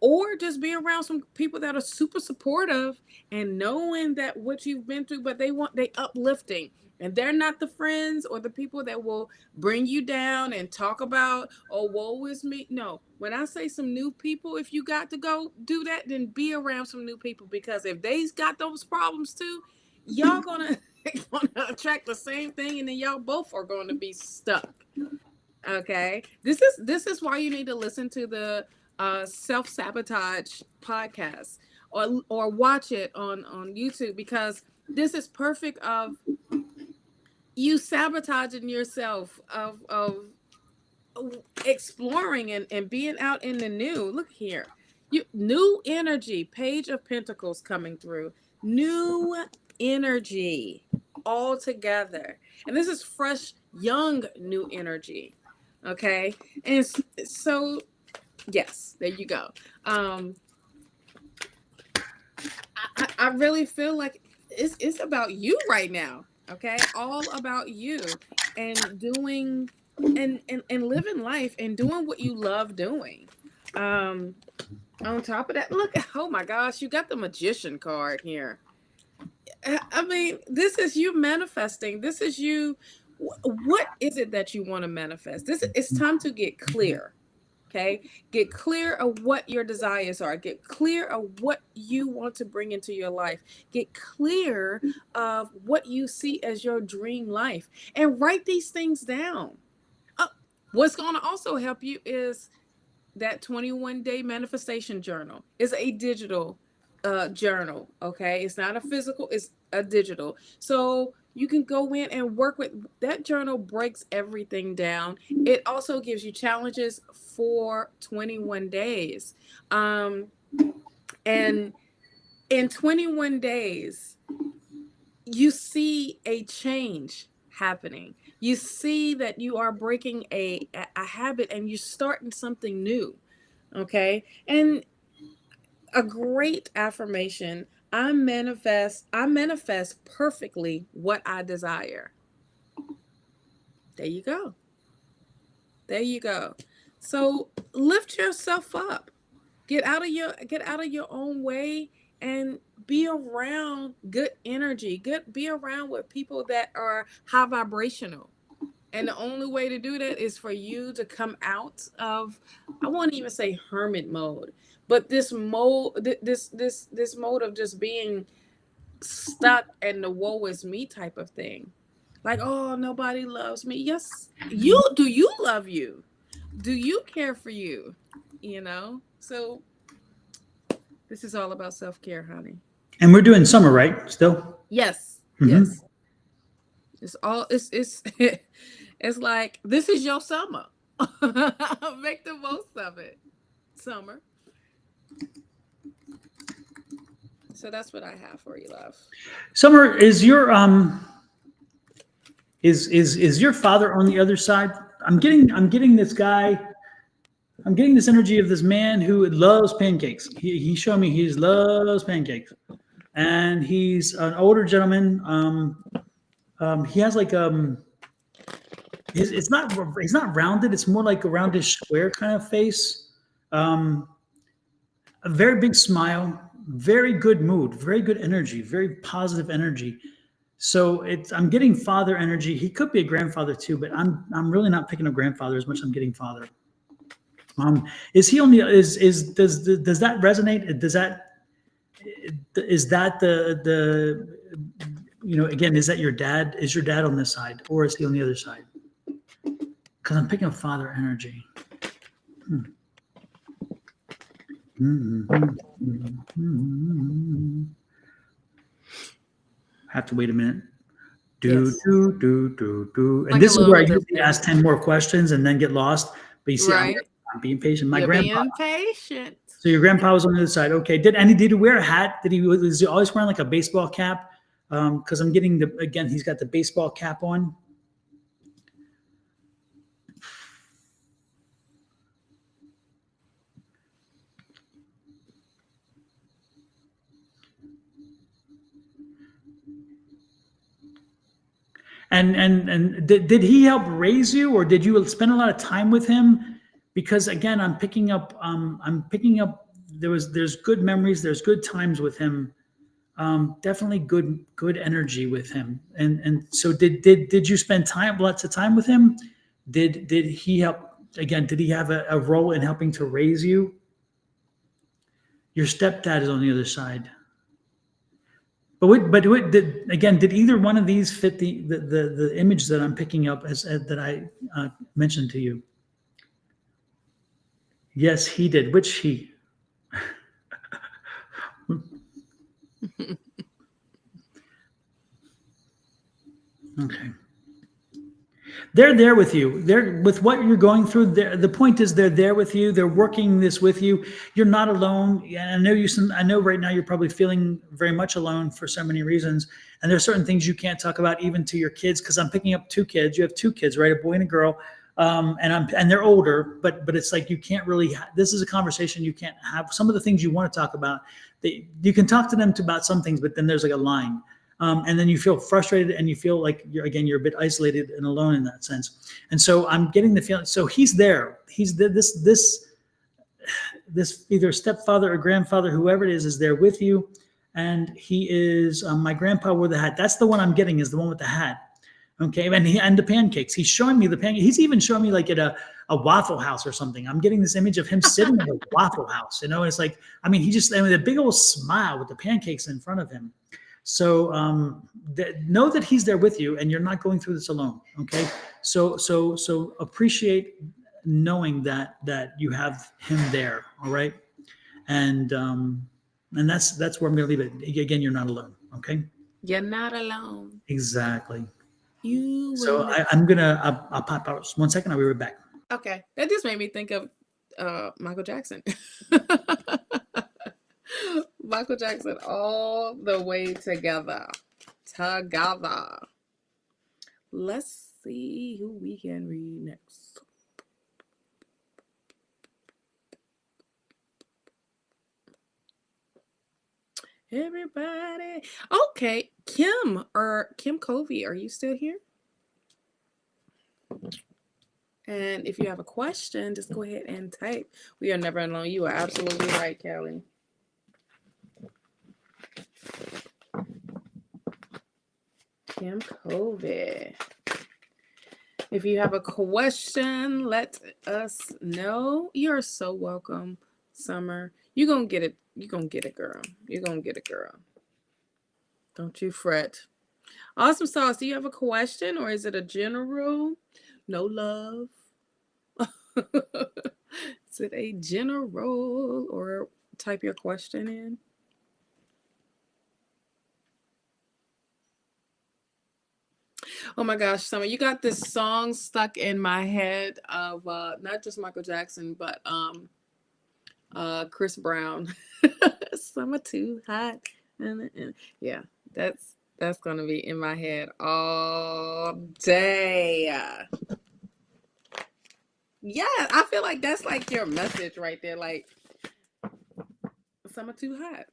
or just be around some people that are super supportive and knowing that what you've been through, but they uplifting, and they're not the friends or the people that will bring you down and talk about, oh, woe is me. No, when I say some new people, if you got to go do that, then be around some new people, because if they's got those problems too, y'all gonna attract the same thing, and then y'all both are going to be stuck. Okay, this is why you need to listen to the self-sabotage podcast, or watch it on YouTube, because this is perfect of you sabotaging yourself, of exploring and being out in the new. Look here, new energy, Page of Pentacles coming through, new energy all together, and this is fresh, young, new energy. Okay, and so yes, there you go. I really feel like it's about you right now. Okay, all about you, and doing and living life and doing what you love doing. On top of that, look, oh my gosh, you got the Magician card here. I mean, this is you manifesting. This is you. What is it that you want to manifest? It's time to get clear. Okay, get clear of what your desires are. Get clear of what you want to bring into your life. Get clear of what you see as your dream life, and write these things down. What's going to also help you is that 21-day manifestation journal. Is a digital journal. Okay, it's not a physical, it's a digital. So you can go in and work with that journal. Breaks everything down. It also gives you challenges for 21 days, and in 21 days you see a change happening. You see that you are breaking a habit, and you're starting something new. Okay, and a great affirmation: I manifest perfectly what I desire. There you go. There you go. So lift yourself up. Get out of your own way, and be around good energy. Be around with people that are high vibrational. And the only way to do that is for you to come out of, I won't even say hermit mode, but this mode of just being stuck in the woe is me type of thing. Like, oh, nobody loves me. Yes, you do. You love you. Do you care for you? So this is all about self-care, honey. And we're doing summer, right? Still? Yes. Mm-hmm. Yes. It's it's like, this is your summer. Make the most of it. Summer. So that's what I have for you, love. Summer, is your is your father on the other side? I'm getting this guy. I'm getting this energy of this man who loves pancakes. He showed me he loves pancakes, and he's an older gentleman. He has like it's not rounded. It's more like a roundish square kind of face. a very big smile, very good mood, very good energy, very positive energy. So I'm getting father energy. He could be a grandfather too, but I'm really not picking up grandfather as much as I'm getting father. Is he only does that resonate? Is that the again, is that your dad? Is your dad on this side, or is he on the other side? Because I'm picking up father energy. Have to wait a minute. Yes. And Like a this is where I little usually drifting. ask 10 more questions and then get lost. But you see, Right. I'm being patient. My You're grandpa. being patient. So your grandpa was on the other side. Okay. Did he wear a hat? Was he always wearing like a baseball cap? Because I'm getting he's got the baseball cap on. And did he help raise you, or did you spend a lot of time with him? Because again, I'm picking up there's good memories, there's good times with him. Definitely good energy with him. And so did you spend lots of time with him? Did he help again? Did he have a role in helping to raise you? Your stepdad is on the other side. Did either one of these fit the image that I'm picking up as that I mentioned to you? Yes, he did. Which he? Okay. They're there with you. They're with what you're going through. The point is, they're there with you. They're working this with you. You're not alone. And I know right now you're probably feeling very much alone for so many reasons. And there's certain things you can't talk about even to your kids. Because I'm picking up 2 kids. You have 2 kids, right? A boy and a girl. And they're older, but it's like you can't really. This is a conversation you can't have. Some of the things you want to talk about, you can talk to them about some things, but then there's like a line. And then you feel frustrated and you feel like you're a bit isolated and alone in that sense. And so I'm getting the feeling. So he's there. He's this either stepfather or grandfather, whoever it is there with you. And he is my grandpa wore the hat. That's the one I'm getting, is the one with the hat. Okay, and the pancakes. He's showing me the pancakes. He's even showing me like at a Waffle House or something. I'm getting this image of him sitting at a Waffle House. It's like, he just a big old smile with the pancakes in front of him. So know that he's there with you, and you're not going through this alone. Okay, so appreciate knowing that you have him there. All right, and that's where I'm going to leave it. Again, you're not alone. Okay, You're not alone. exactly. So I'll pop out 1 second. I'll be right back. Okay, that just made me think of Michael Jackson. Michael Jackson, all the way together. Let's see who we can read next. Everybody. Okay, Kim Covey, are you still here? And if you have a question, just go ahead and type. We are never alone. You are absolutely right, Kelly. Kim Covey. If you have a question, let us know. You're so welcome, Summer. You're going to get it. You're going to get it, girl. You're going to get it, girl. Don't you fret. Awesome Sauce, do you have a question, or is it a general? No love. Is it a general, or type your question in? Oh my gosh, Summer, you got this song stuck in my head of not just Michael Jackson, but Chris Brown. Summer too hot. Yeah, that's gonna be in my head all day. Yeah, I feel like that's like your message right there. Like, summer too hot.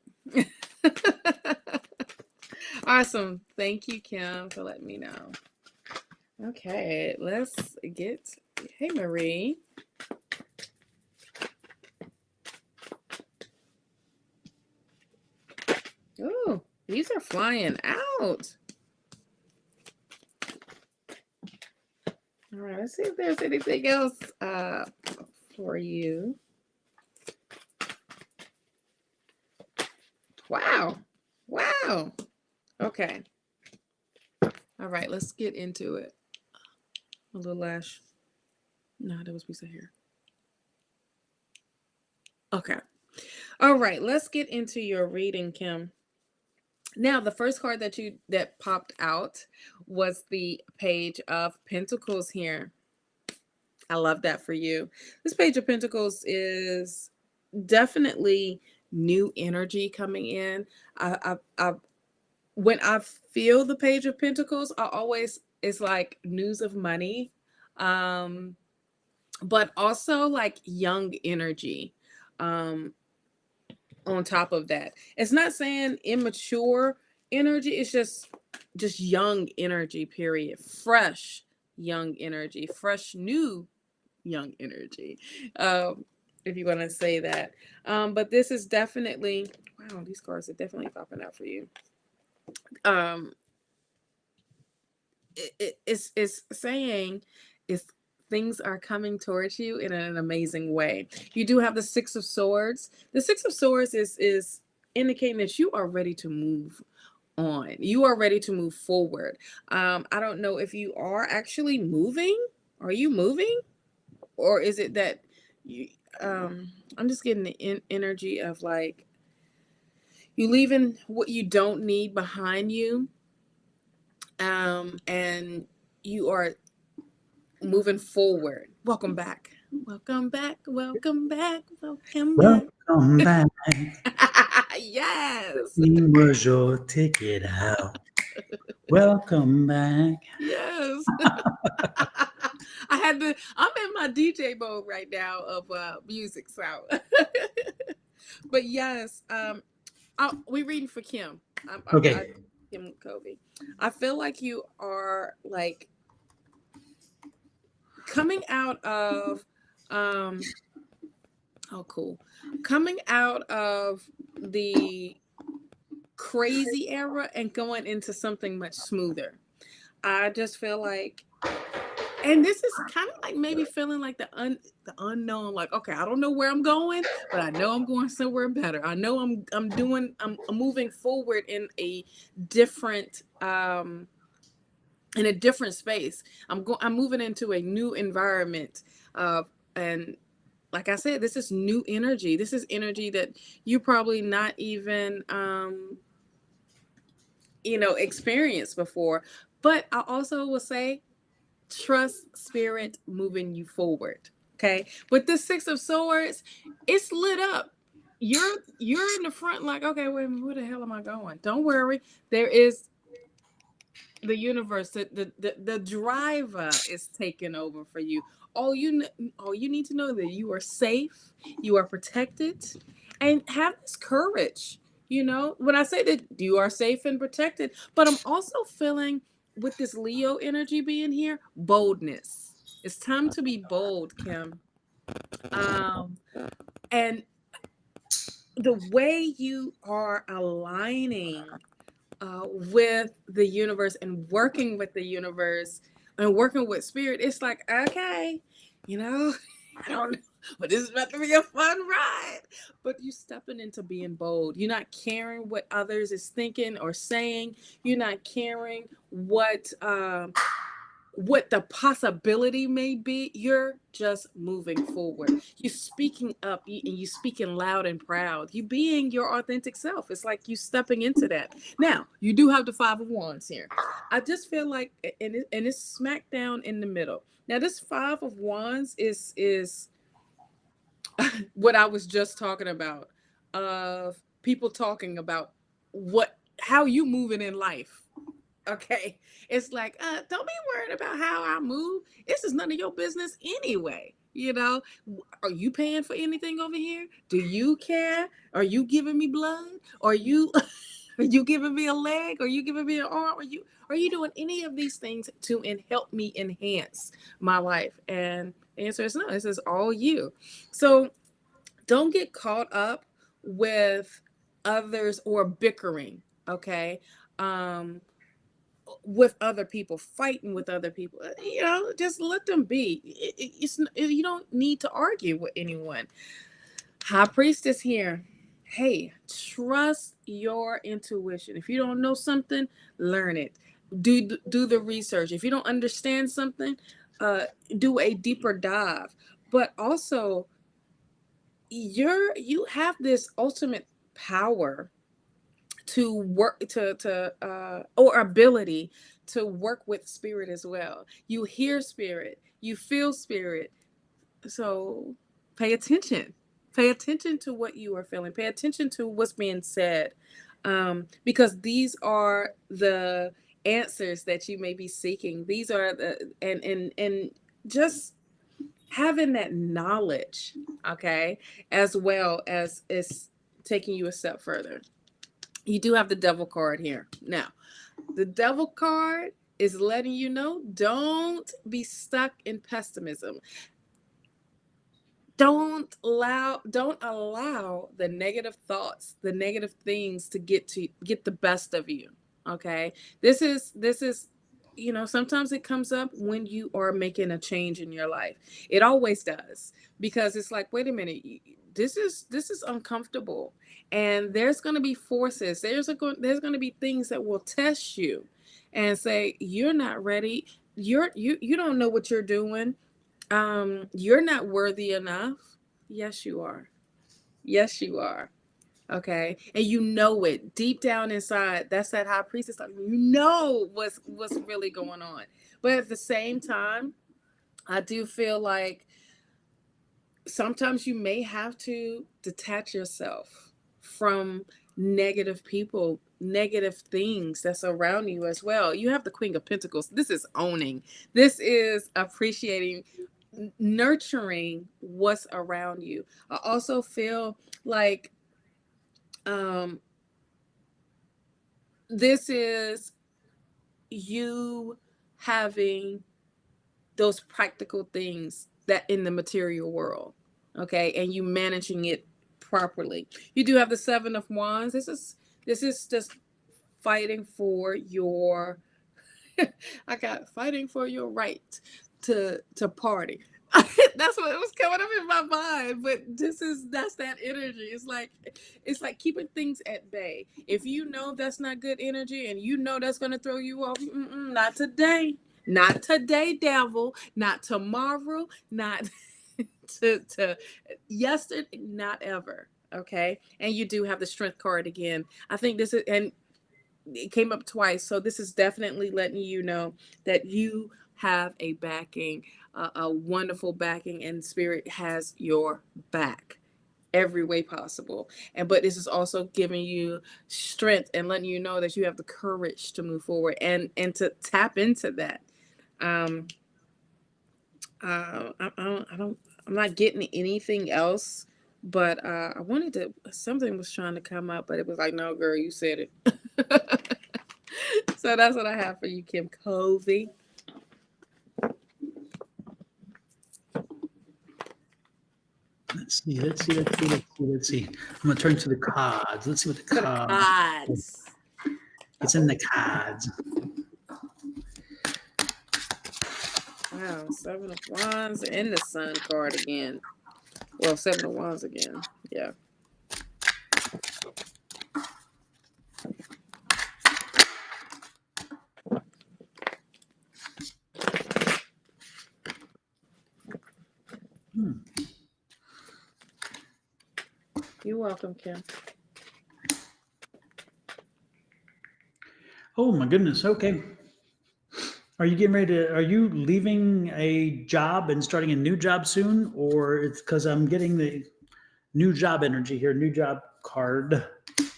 Awesome. Thank you, Kim, for letting me know. Okay, let's get. Hey, Marie. These are flying out. All right, let's see if there's anything else for you. Wow. Wow. Okay. All right, let's get into it. A little lash. No, that was a piece of hair. Okay. All right, let's get into your reading, Kim. Now, the first card that popped out was the Page of Pentacles here. I love that for you. This Page of Pentacles is definitely new energy coming in. When I feel the Page of Pentacles, it's like news of money, but also like young energy. On top of that, it's not saying immature energy. It's just young energy. Period. Fresh young energy. Fresh new young energy. If you want to say that. But this is definitely, wow, these cards are definitely popping out for you. It's saying is things are coming towards you in an amazing way. You do have the Six of Swords. The Six of Swords is indicating that you are ready to move on. You are ready to move forward. I don't know if you are actually moving. Are you moving? Or is it that you I'm just getting the energy of like you leaving what you don't need behind you, and you are moving forward. Welcome back. Welcome back. Welcome back. Welcome back. Welcome back. Yes. Where's your ticket out? Welcome back. Yes. I'm in my DJ mode right now of music, so. But yes, we reading for Kim. Okay. Kim Covey. I feel like you are like coming out of oh cool, coming out of the crazy era and going into something much smoother. I just feel like, and this is kind of like maybe feeling like the unknown. Like, okay, I don't know where I'm going, but I know I'm going somewhere better. I know I'm moving forward in a different space. I'm moving into a new environment, and like I said, this is new energy. This is energy that you probably not even experienced before. But I also will say, trust spirit moving you forward. Okay, with the Six of Swords, it's lit up. You're in the front, like, okay, wait a minute, where the hell am I going? Don't worry, there is the universe. The driver is taking over for you. All you need to know that you are safe, you are protected, and have this courage. When I say that you are safe and protected, but I'm also feeling with this Leo energy being here, boldness. It's time to be bold, Kim. And the way you are aligning with the universe and working with the universe and working with spirit, it's like, okay, I don't know, but this is about to be a fun ride. But you stepping into being bold. You're not caring what others is thinking or saying. You're not caring what the possibility may be. You're just moving forward. You're speaking up, and you speaking loud and proud. You being your authentic self. It's like you stepping into that. Now, you do have the Five of Wands here. I just feel like, and it's smack down in the middle. Now, this Five of Wands is what I was just talking about, of people talking about how you moving in life. Okay. It's like, don't be worried about how I move. This is none of your business anyway. Are you paying for anything over here? Do you care? Are you giving me blood? Are you are you giving me a leg? Are you giving me an arm? Are you doing any of these things to help me enhance my life? And the answer is no. This is all you. So don't get caught up with others or bickering. okay? With other people, fighting with other people, just let them be. You don't need to argue with anyone. High Priestess here. Hey, trust your intuition. If you don't know something, learn it. Do the research. If you don't understand something, do a deeper dive. But also, you have this ultimate power to work or ability to work with spirit as well. You hear spirit, you feel spirit. So pay attention. Pay attention to what you are feeling. Pay attention to what's being said. Because these are the answers that you may be seeking. These are and just having that knowledge, okay, as well as is taking you a step further. You do have the devil card here. Now, the devil card is letting you know, don't be stuck in pessimism. Don't allow the negative thoughts, the negative things to get the best of you. Okay. This is sometimes it comes up when you are making a change in your life. It always does, because it's like, wait a minute, this is uncomfortable, and there's going to be forces. There's going to be things that will test you and say, you're not ready. You don't know what you're doing. You're not worthy enough. Yes, you are. Yes, you are. Okay. And you know it deep down inside. That's that high priestess. You know what's really going on. But at the same time, I do feel like sometimes you may have to detach yourself from negative people, negative things that's around you as well. You have the Queen of Pentacles. This is owning. This is appreciating, nurturing what's around you. I also feel like this is you having those practical things that in the material world, okay, and you managing it properly. You do have the Seven of Wands. This is just fighting for your fighting for your right to party. That's what it was coming up in my mind. But that's that energy. It's like keeping things at bay. If you know that's not good energy, and you know that's going to throw you off, not today. Not today, devil. Not tomorrow. Not to yesterday. Not ever. Okay. And you do have the Strength card again. I think this is, and it came up twice. So this is definitely letting you know that you have a backing, a wonderful backing, and spirit has your back every way possible. But this is also giving you strength and letting you know that you have the courage to move forward and to tap into that. I'm not getting anything else, but I wanted to, something was trying to come up, but it was like, no, girl, you said it. So that's what I have for you, Kim Covey. Let's see. I'm gonna turn to the cards. Let's see what the cards. It's in the cards. Wow, Seven of Wands and the Sun card again. Well, Seven of Wands again. Yeah. You're welcome, Kim. Oh my goodness. Okay. Are you getting ready to? Are you leaving a job and starting a new job soon, or it's because I'm getting the new job energy here? New job card,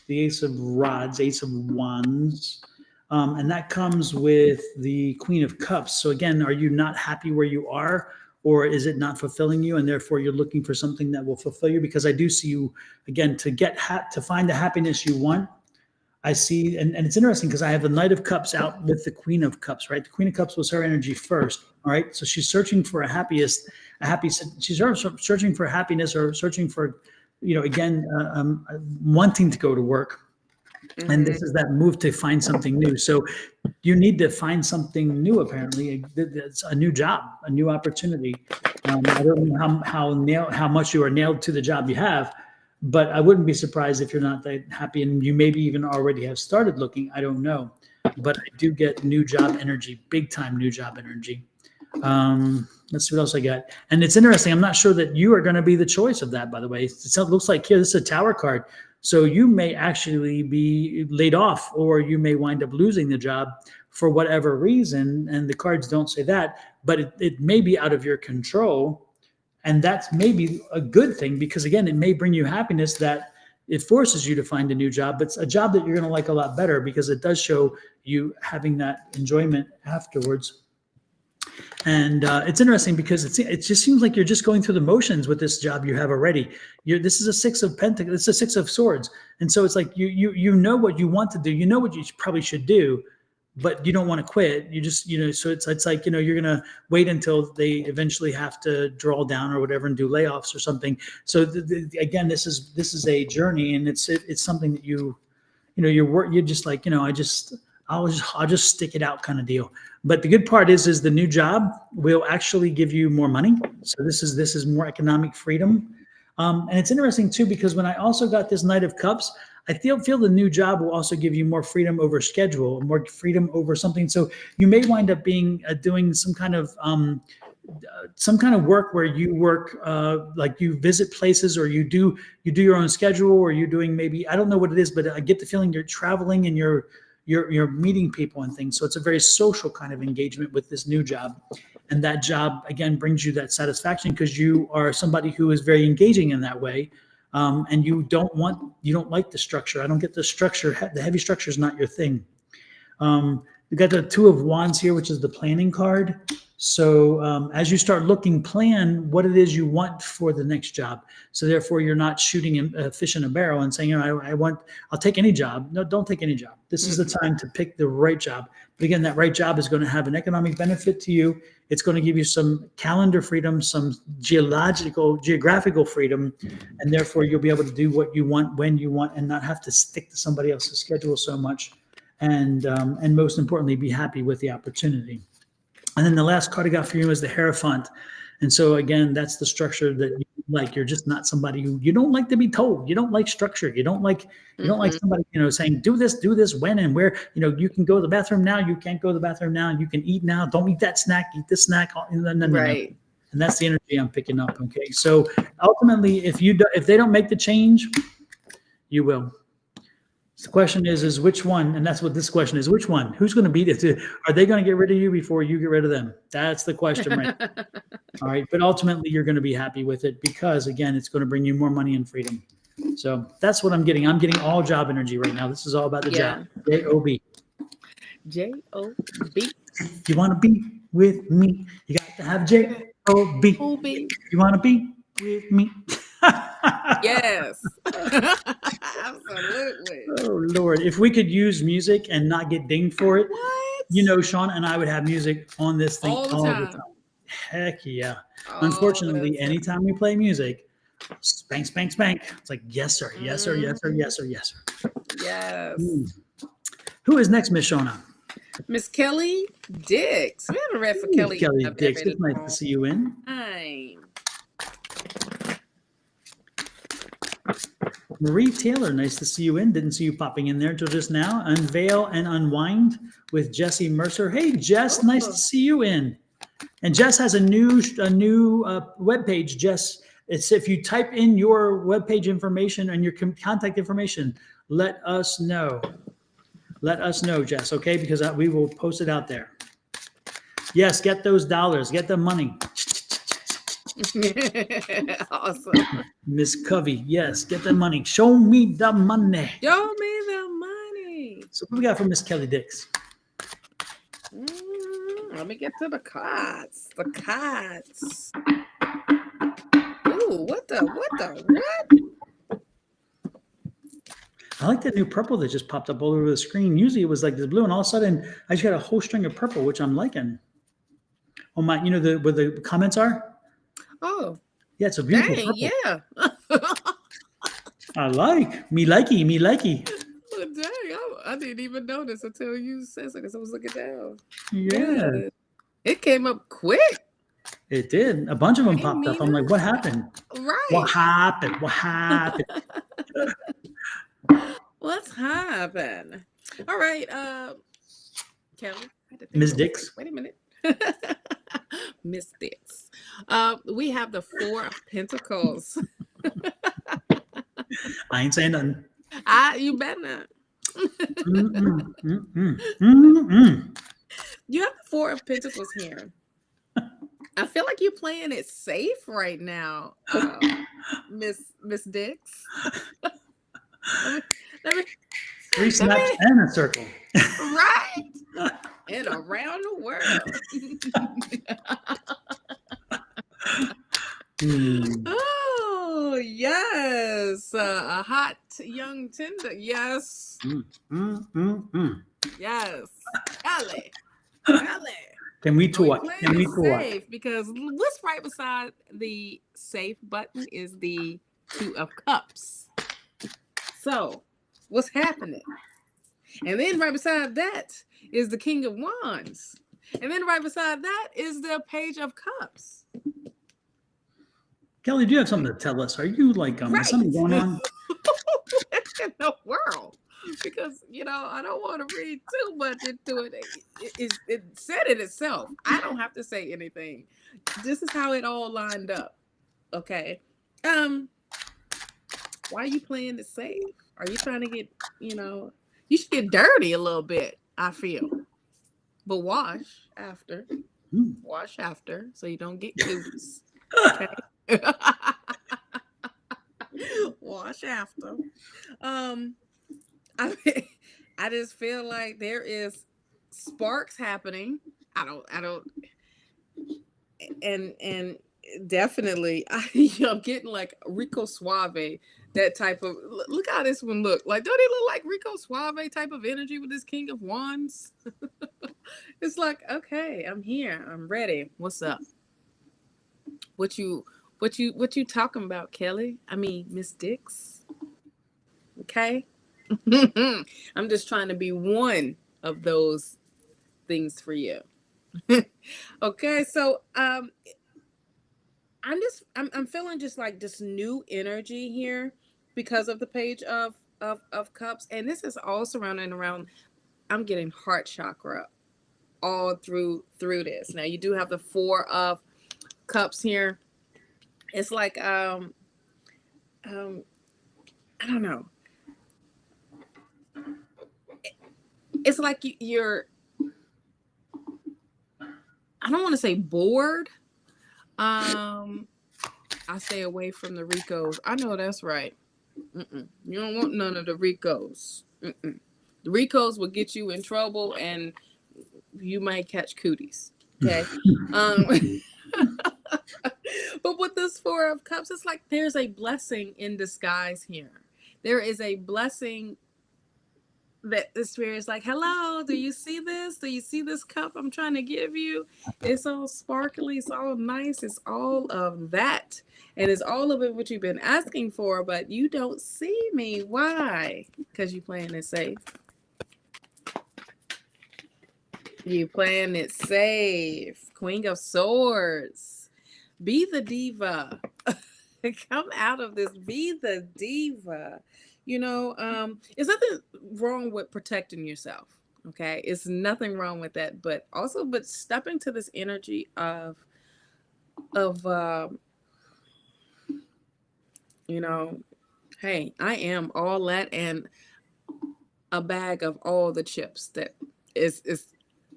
the Ace of Rods, Ace of Wands, and that comes with the Queen of Cups. So again, are you not happy where you are? Or is it not fulfilling you, and therefore you're looking for something that will fulfill you? Because I do see you again to find the happiness you want. I see, and it's interesting because I have the Knight of Cups out with the Queen of Cups, right? The Queen of Cups was her energy first, all right? So she's searching for she's searching for happiness, or searching for, again, wanting to go to work. And this is that move to find something new. So you need to find something new, apparently. It's a new job, a new opportunity. I don't know how much you are nailed to the job you have, but I wouldn't be surprised if you're not that happy, and you maybe even already have started looking. I don't know. But I do get new job energy, big time new job energy. Let's see what else I got. And it's interesting. I'm not sure that you are going to be the choice of that, by the way. It looks like here, this is a Tower card. So you may actually be laid off, or you may wind up losing the job for whatever reason. And the cards don't say that, but it may be out of your control. And that's maybe a good thing, because again, it may bring you happiness that it forces you to find a new job, but it's a job that you're going to like a lot better, because it does show you having that enjoyment afterwards. And it's interesting because it just seems like you're just going through the motions with this job you have already. This is a Six of Pentacles. It's a Six of Swords. And so it's like you know what you want to do. You know what you probably should do, but you don't want to quit. You just, so it's like, you're going to wait until they eventually have to draw down or whatever and do layoffs or something. So again, this is a journey, and it's something that you're just like, I'll just stick it out kind of deal. But the good part is the new job will actually give you more money. So this is more economic freedom. And it's interesting too, because when I also got this Knight of Cups, I feel the new job will also give you more freedom over schedule, more freedom over something. So you may wind up doing some kind of work where you work, like you visit places, or you do your own schedule, or you're doing, maybe, I don't know what it is, but I get the feeling you're traveling and you're meeting people and things. So it's a very social kind of engagement with this new job. And that job, again, brings you that satisfaction, because you are somebody who is very engaging in that way. And you don't like the structure. I don't get the structure. The heavy structure is not your thing. We got the Two of Wands here, which is the planning card. So as you start looking, plan what it is you want for the next job. So therefore, you're not shooting a fish in a barrel and saying, I'll take any job. No, don't take any job. This is the time to pick the right job. But again, that right job is going to have an economic benefit to you. It's going to give you some calendar freedom, some geographical freedom, and therefore you'll be able to do what you want when you want, and not have to stick to somebody else's schedule so much. And most importantly, be happy with the opportunity. And then the last card I got for you is the Hierophant. And so again, that's the structure that you like. You're just not somebody who, you don't like to be told. You don't like structure. You don't like somebody, saying, do this, when and where. You can go to the bathroom now. You can't go to the bathroom now. You can eat now. Don't eat that snack. Eat this snack. No. Right. And that's the energy I'm picking up. Okay. So ultimately, if they don't make the change, you will. The question is which one? And that's what this question is. Which one? Who's going to beat it? Are they going to get rid of you before you get rid of them? That's the question, right? All right. But ultimately, you're going to be happy with it, because, again, it's going to bring you more money and freedom. So that's what I'm getting. I'm getting all job energy right now. This is all about the job. J-O-B. J-O-B. If you want to be with me, you got to have J-O-B. O-B. You want to be with me? Yes. Absolutely. Oh, Lord. If we could use music and not get dinged for it, What? Shawna and I would have music on this thing all the time. Heck yeah. Unfortunately, anytime we play music, spank, spank, spank. It's like, yes, sir. Yes, sir. Yes, sir. Yes, sir. Yes, sir. Yes. Who is next, Miss Shawna? Miss Kelly Dix. We haven't read for Kelly. Kelly Dix. It's nice to see you in. Hi. Marie Taylor, nice to see you in. Didn't see you popping in there until just now. Unveil and Unwind with Jessie Mercer. Hey, Jess, nice to see you in. And Jess has a new webpage. Jess, it's if you type in your webpage information and your contact information, let us know. Let us know, Jess, okay? Because we will post it out there. Yes, get those dollars. Get the money. Awesome. Miss Covey, yes, get the money. Show me the money. Show me the money. So what we got from Miss Kelly Dix? Let me get to the cards. The cards. Ooh, what? I like that new purple that just popped up all over the screen. Usually it was like this blue, and all of a sudden I just got a whole string of purple, which I'm liking. Oh my, where the comments are? Oh. Yeah, it's a beautiful dang, purple. Yeah. I like. Me likey. dang, I didn't even notice until you said so because I was looking down. Yeah, Yeah. It came up quick. it did. A bunch of them Hey, popped up. I'm Nina. like, what happened? What Right. happened? What happened? What's happened? All right. Kelly, I had to think Miss real quick. Dix. Wait a minute. Miss Dix. We have the Four of Pentacles. I ain't saying nothing. You better not. Mm-mm, mm-mm, mm-mm. You have the Four of Pentacles here. I feel like you're playing it safe right now, Miss Dix. let me, 3 snaps and a circle. right? And around the world. Oh, yes. A hot young tender. Yes. Yes. Kelly. Can we Are we talk? playing Can we it talk? safe? Because what's right beside the safe button is the Two of Cups. So, what's happening? And then right beside that is the King of Wands. And then right beside that is the Page of Cups. Kelly, do you have something to tell us? Are you like, Right. is something going on? In the world. Because, I don't want to read too much into it. It said it itself. I don't have to say anything. This is how it all lined up. Okay. Why are you playing it safe? Are you trying to get, you should get dirty a little bit, I feel. But wash after. Wash after so you don't get cooties. Okay. Wash after. I just feel like there is sparks happening. I don't and definitely I'm getting like Rico Suave, that type of look how this one look. Like, don't he look like Rico Suave type of energy with this King of Wands? It's like, okay, I'm here. I'm ready. What's up? What you talking about, Kelly? I mean, Miss Dix. Okay. I'm just trying to be one of those things for you. Okay, so I'm feeling just like this new energy here because of the Page of Cups, and this is all surrounding around. I'm getting heart chakra all through this. Now you do have the Four of Cups here. It's like I don't know. It's like you're. I don't want to say bored. I stay away from the Ricos. I know that's right. You don't want none of the Ricos. The Ricos will get you in trouble, and you might catch cooties. Okay. But with this Four of Cups, it's like there's a blessing in disguise here. There is a blessing that the Spirit is like, hello, do you see this? Do you see this cup I'm trying to give you? It's all sparkly. It's all nice. It's all of that. And it's all of it what you've been asking for, but you don't see me. Why? Because you're playing it safe. You playing it safe. Queen of Swords. Be the diva. Come out of this. Be the diva. It's nothing wrong with protecting yourself. Okay. It's nothing wrong with that. But step into this energy of hey, I am all that and a bag of all the chips that is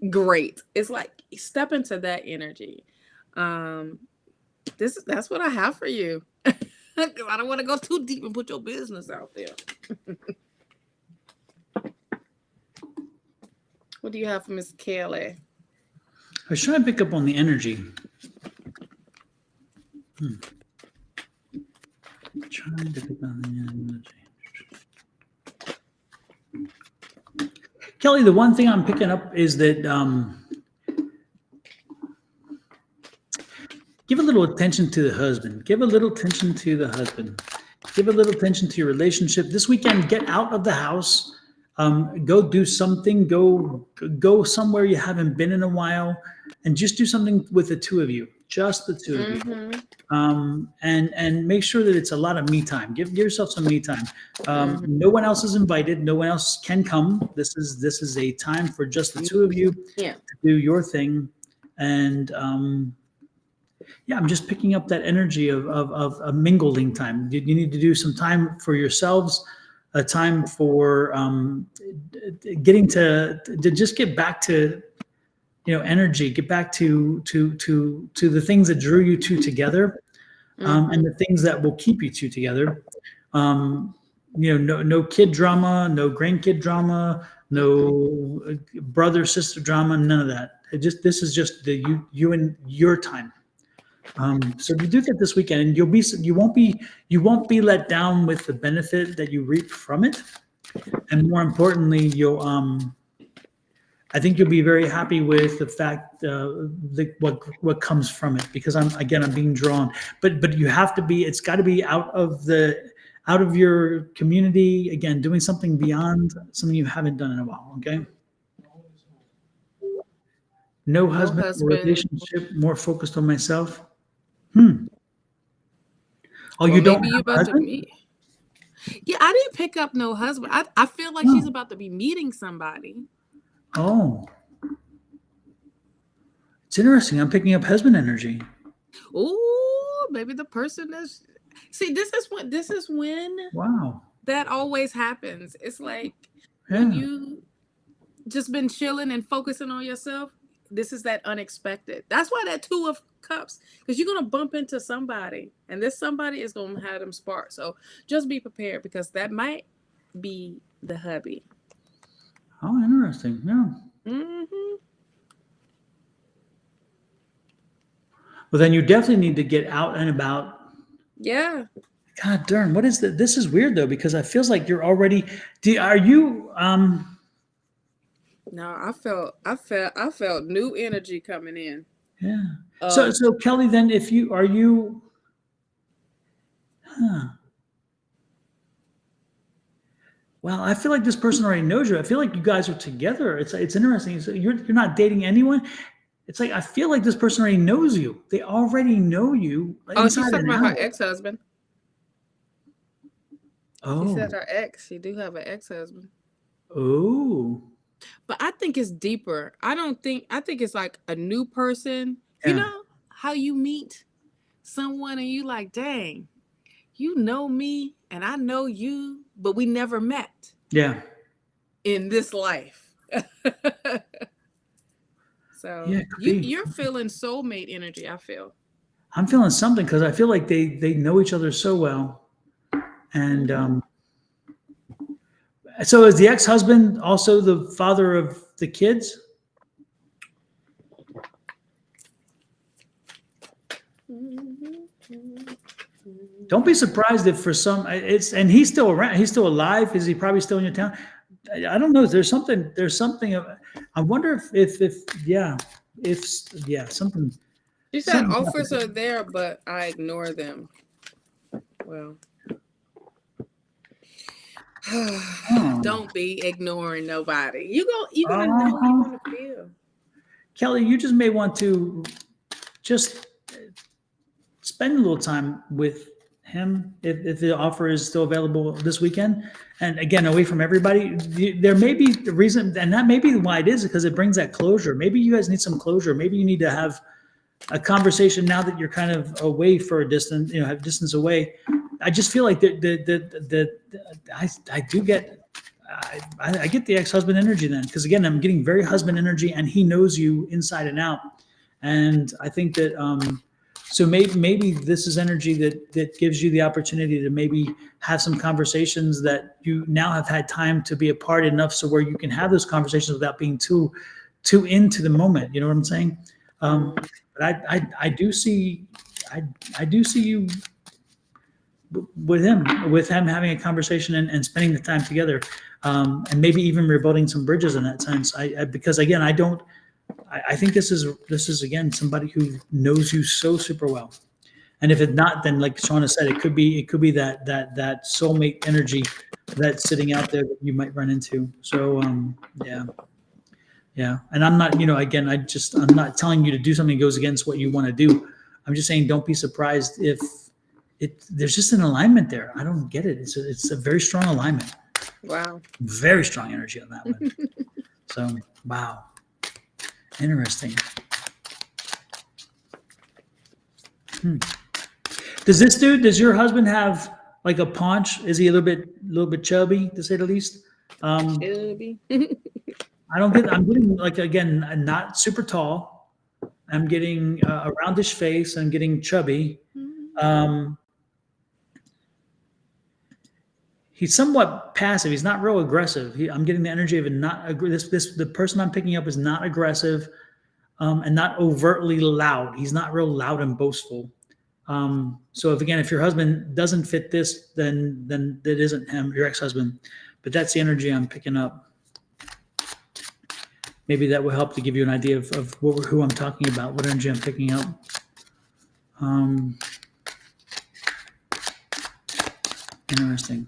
great. It's like step into that energy. That's what I have for you. I don't want to go too deep and put your business out there. What do you have for Miss Kelly? I was trying to pick up on the energy. Trying to pick up on the energy. Kelly, the one thing I'm picking up is that give a little attention to the husband. Give a little attention to the husband. Give a little attention to your relationship. This weekend, get out of the house. Go do something. Go somewhere you haven't been in a while, and just do something with the two of you, just the two of you. And make sure that it's a lot of me time. Give yourself some me time. No one else is invited. No one else can come. This is a time for just the two of you to do your thing. And yeah, I'm just picking up that energy of a mingling time. You need to do some time for yourselves, a time for getting to just get back to, energy, get back to the things that drew you two together, and the things that will keep you two together. No kid drama, no grandkid drama, no brother sister drama, none of that. This is just you and your time. So you do that this weekend, and you won't be let down with the benefit that you reap from it, and more importantly, I think you'll be very happy with the fact what comes from it, because I'm being drawn, but you have to be. It's got to be out of your community, again, doing something beyond something you haven't done in a while. Okay. No husband, relationship, more focused on myself. Oh, you don't maybe have you're a about to husband? meet. Yeah, I didn't pick up no husband. I feel like she's about to be meeting somebody. Oh, it's interesting. I'm picking up husband energy. Oh, maybe the person is. See, this is when. Wow. That always happens. It's like when you just been chilling and focusing on yourself. This is that unexpected. That's why that 2 of Cups, because you're gonna bump into somebody, and this somebody is gonna have them spark. So just be prepared, because that might be the hubby. Oh, interesting. Yeah. Well, then you definitely need to get out and about. Yeah. God darn, what is that? This is weird though, because it feels like you're already. Are you? No, I felt new energy coming in. Yeah. So Kelly, then are you? Well, I feel like this person already knows you. I feel like you guys are together. It's interesting. So you're not dating anyone. It's like I feel like this person already knows you. They already know you. She's talking about her ex-husband. Oh. She said her ex. She do have an ex-husband. Oh. But I think it's deeper. I think it's like a new person. Yeah. You know how you meet someone and you like, dang, you know me and I know you, but we never met. Yeah. In this life. So yeah, you're feeling soulmate energy, I feel. I'm feeling something, because I feel like they know each other so well. And so is the ex-husband also the father of the kids? Don't be surprised if for some and he's still around. He's still alive. Is he probably still in your town? I don't know. There's something. I wonder if something. You said offers are there, but I ignore them. Well, don't be ignoring nobody. You're gonna know how you want to feel. Kelly, you just may want to just spend a little time with him if the offer is still available this weekend. And again, away from everybody. There may be the reason, and that may be why it is, because it brings that closure. Maybe you guys need some closure. Maybe you need to have a conversation now that you're kind of away for a distance, have distance away. I just feel like I do get, I get the ex-husband energy then, because again, I'm getting very husband energy, and he knows you inside and out. And I think that, so maybe this is energy that gives you the opportunity to maybe have some conversations that you now have had time to be a part enough, so where you can have those conversations without being too into the moment. You know what I'm saying? But I do see you with him having a conversation and spending the time together, and maybe even rebuilding some bridges in that sense. Because again, I think this is again somebody who knows you so super well. And if it's not, then like Shawna said, it could be that soulmate energy that's sitting out there that you might run into. So yeah. Yeah. And I'm not, again, I'm not telling you to do something that goes against what you want to do. I'm just saying, don't be surprised if there's just an alignment there. I don't get it. It's a very strong alignment. Wow. Very strong energy on that one. So, wow. Interesting. Does your husband have like a paunch? Is he a little bit chubby, to say the least? Chubby. I'm getting, like, again, not super tall. I'm getting a roundish face. I'm getting chubby. He's somewhat passive. He's not real aggressive. I'm getting the energy of the person I'm picking up is not aggressive, and not overtly loud. He's not real loud and boastful. So if your husband doesn't fit this, then it isn't him, your ex-husband. But that's the energy I'm picking up. Maybe that will help to give you an idea of who I'm talking about, what energy I'm picking up. Interesting.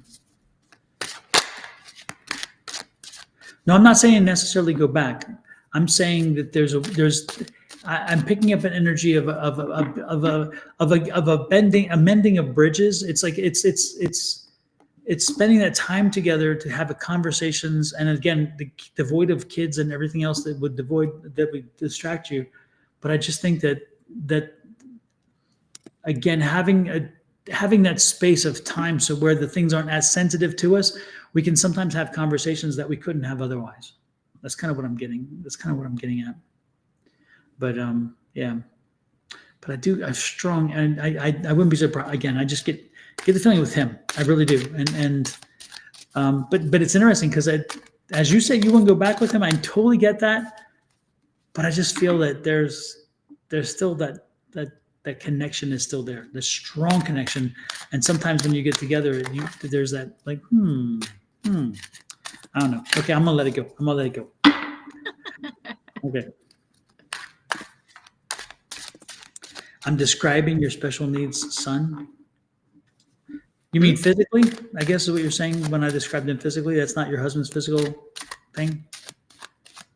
No, I'm not saying necessarily go back. I'm saying that I'm picking up an energy of a mending of bridges. It's like it's spending that time together to have conversations, and again, devoid of kids and everything else that would distract you. But I just think that again, having that space of time, so where the things aren't as sensitive to us, we can sometimes have conversations that we couldn't have otherwise. That's kind of what I'm getting. That's kind of what I'm getting at. But yeah. But I have strong, and I wouldn't be surprised. Again, I just get the feeling with him. I really do. But it's interesting because as you say, you wouldn't go back with him. I totally get that. But I just feel that there's still that connection is still there, the strong connection. And sometimes when you get together, there's that like, I don't know. Okay, I'm gonna let it go. Okay. I'm describing your special needs son. You mean physically? I guess is what you're saying when I described him physically. That's not your husband's physical thing?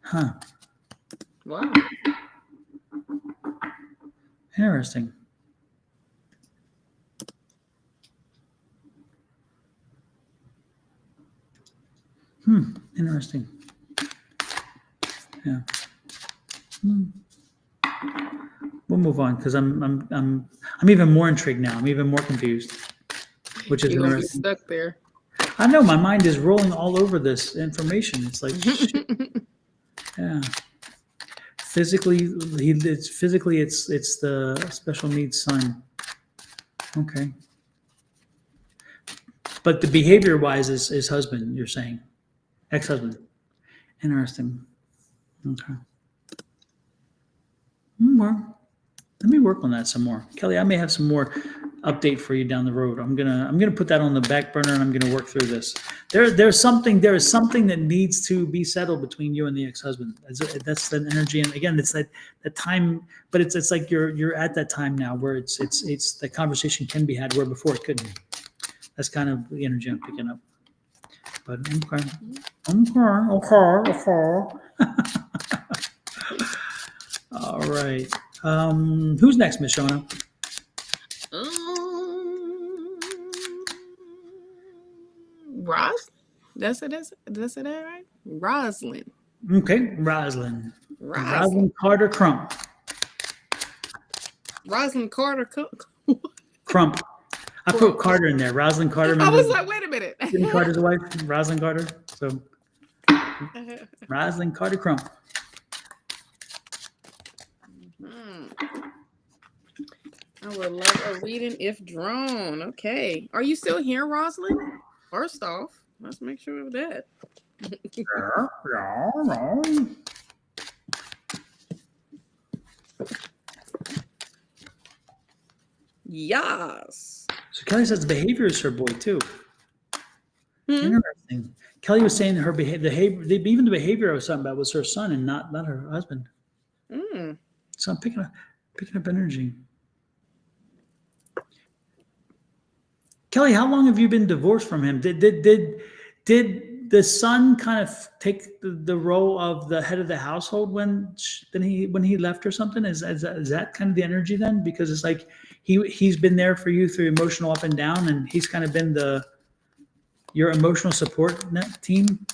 Huh. Wow. Interesting. Interesting. Yeah. We'll move on because I'm even more intrigued now. I'm even more confused, which is You're gonna be interesting. stuck there. I know my mind is rolling all over this information. It's like, yeah. Physically, it's the special needs son. Okay. But the behavior wise is husband, you're saying. Ex-husband. Interesting. Okay. Well, let me work on that some more. Kelly, I may have some more update for you down the road. I'm gonna put that on the back burner and I'm gonna work through this. There is something that needs to be settled between you and the ex-husband. That's the energy, and again, it's that time, but it's like you're at that time now where it's the conversation can be had where before it couldn't. That's kind of the energy I'm picking up. But okay. All right. Who's next, Miss Shawna? Roslyn? That's it, right? Roslyn. Okay, Roslyn Carter Crump. Roslyn Carter Crump. I put Carter in there. Roslyn Carter. I was like, wait a minute. Jimmy Carter's wife, Roslyn Carter. So, Roslyn Carter Crump. I would love a reading if drawn. Okay. Are you still here, Roslyn? First off, let's make sure of that. Yes. So Kelly says the behavior is her boy too. Interesting. Kelly was saying her behavior, even the behavior I was talking about was her son and not her husband. So I'm picking up energy. Kelly, how long have you been divorced from him? Did Did the son kind of take the role of the head of the household when he left or something? Is that kind of the energy then? Because it's like he's been there for you through emotional up and down, and he's kind of been your emotional support team.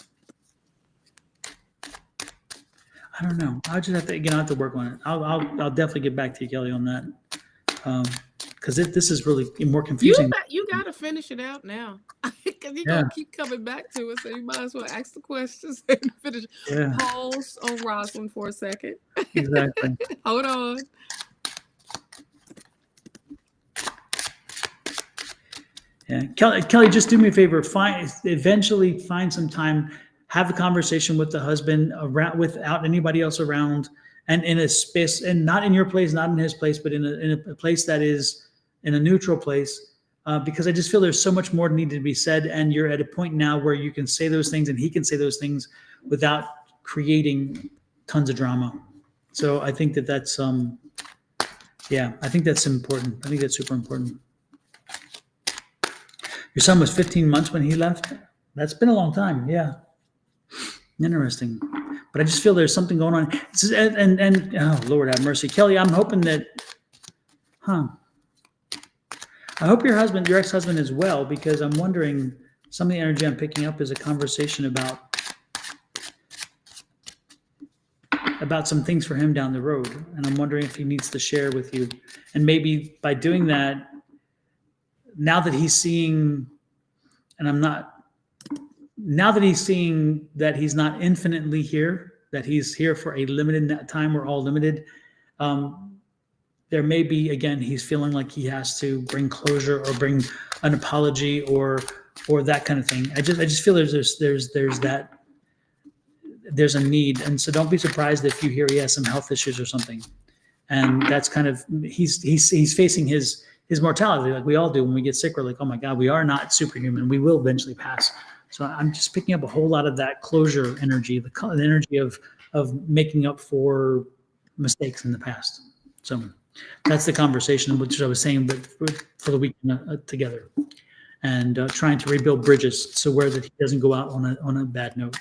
I don't know. I'll just have to I'll have to work on it. I'll definitely get back to you, Kelly, on that. Because this is really more confusing. You got to finish it out now, because you're Yeah. gonna keep coming back to it. So you might as well ask the questions and finish. Yeah. Pause on Rosalind for a second. Exactly. Hold on. Yeah, Kelly, just do me a favor. Eventually find some time, have a conversation with the husband around without anybody else around, and in a space, and not in your place, not in his place, but in a place that is in a neutral place. Because I just feel there's so much more needed to be said, and you're at a point now where you can say those things, and he can say those things without creating tons of drama. So I think that's yeah, I think that's important. I think that's super important. Your son was 15 months when he left? That's been a long time. Yeah. Interesting. But I just feel there's something going on. And oh, Lord have mercy. Kelly, I'm hoping that, I hope your ex-husband is well, because I'm wondering, some of the energy I'm picking up is a conversation about some things for him down the road. And I'm wondering if he needs to share with you. And maybe by doing that, now that he's seeing, now that he's seeing that he's not infinitely here, that he's here for a limited time, we're all limited. There may be, again, he's feeling like he has to bring closure or bring an apology or that kind of thing. I just feel there's a need. And so don't be surprised if you hear he has some health issues or something. And that's kind of, he's facing his mortality, like we all do when we get sick. We're like, oh my God, we are not superhuman. We will eventually pass. So I'm just picking up a whole lot of that closure energy, the energy of making up for mistakes in the past. So that's the conversation, which I was saying, but for the weekend together, and trying to rebuild bridges so where that he doesn't go out on a bad note.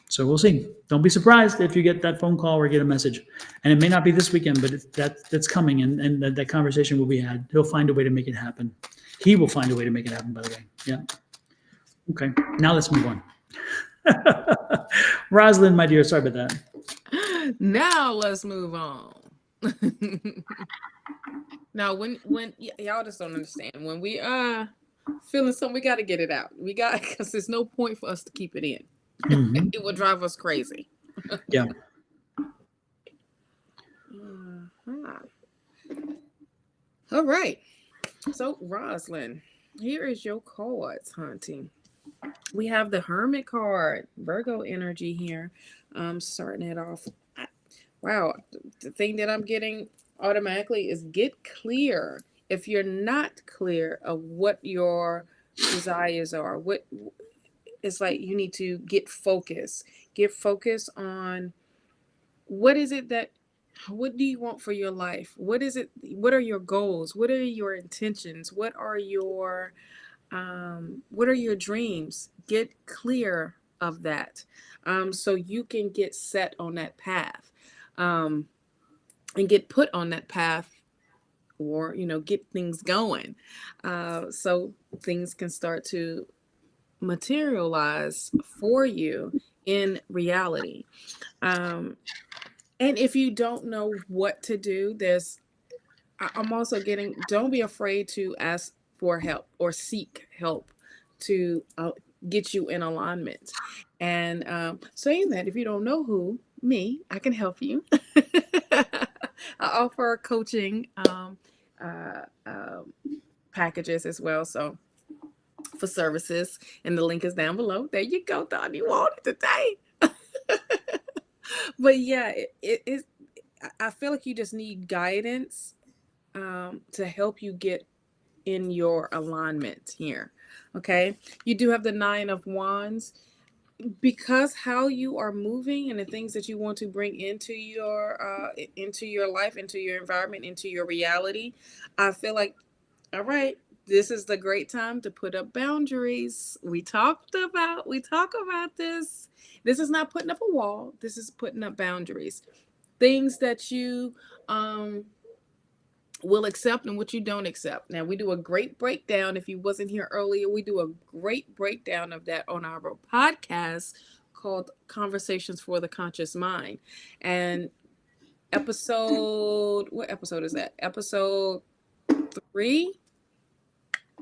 So we'll see. Don't be surprised if you get that phone call or get a message. And it may not be this weekend, but that's coming, and that conversation will be had. He'll find a way to make it happen. He will find a way to make it happen, by the way. Yeah. Okay. Now let's move on. Rosalind, my dear, sorry about that. Now let's move on. Now, when y'all just don't understand, when we feeling something, we got to get it out. Because there's no point for us to keep it in. Mm-hmm. It will drive us crazy. Yeah. All right. So, Rosalind, here is your cards, hunting. We have the Hermit card, Virgo energy here. Starting it off. Wow. The thing that I'm getting automatically is get clear. If you're not clear of what your desires are, it's like you need to get focused. Get focused on what do you want for your life? What is it? What are your goals? What are your intentions? What are your dreams? Get clear of that, so you can get set on that path, and get put on that path, or get things going, so things can start to materialize for you in reality. And if you don't know what to do, I'm also getting, don't be afraid to ask for help or seek help to get you in alignment. And saying that, if you don't know I can help you. I offer coaching packages as well, so for services, and the link is down below. There you go, Don. You want it today. But yeah, I feel like you just need guidance to help you get in your alignment here. Okay, you do have the 9 of Wands, because how you are moving and the things that you want to bring into your life, into your environment, into your reality. I feel like, all right, this is the great time to put up boundaries. We talk about this. This is not putting up a wall. This is putting up boundaries. Things that you will accept and what you don't accept. Now, we do a great breakdown. If you wasn't here earlier, we do a great breakdown of that on our podcast called Conversations for the Conscious Mind. And what episode is that? Episode 3,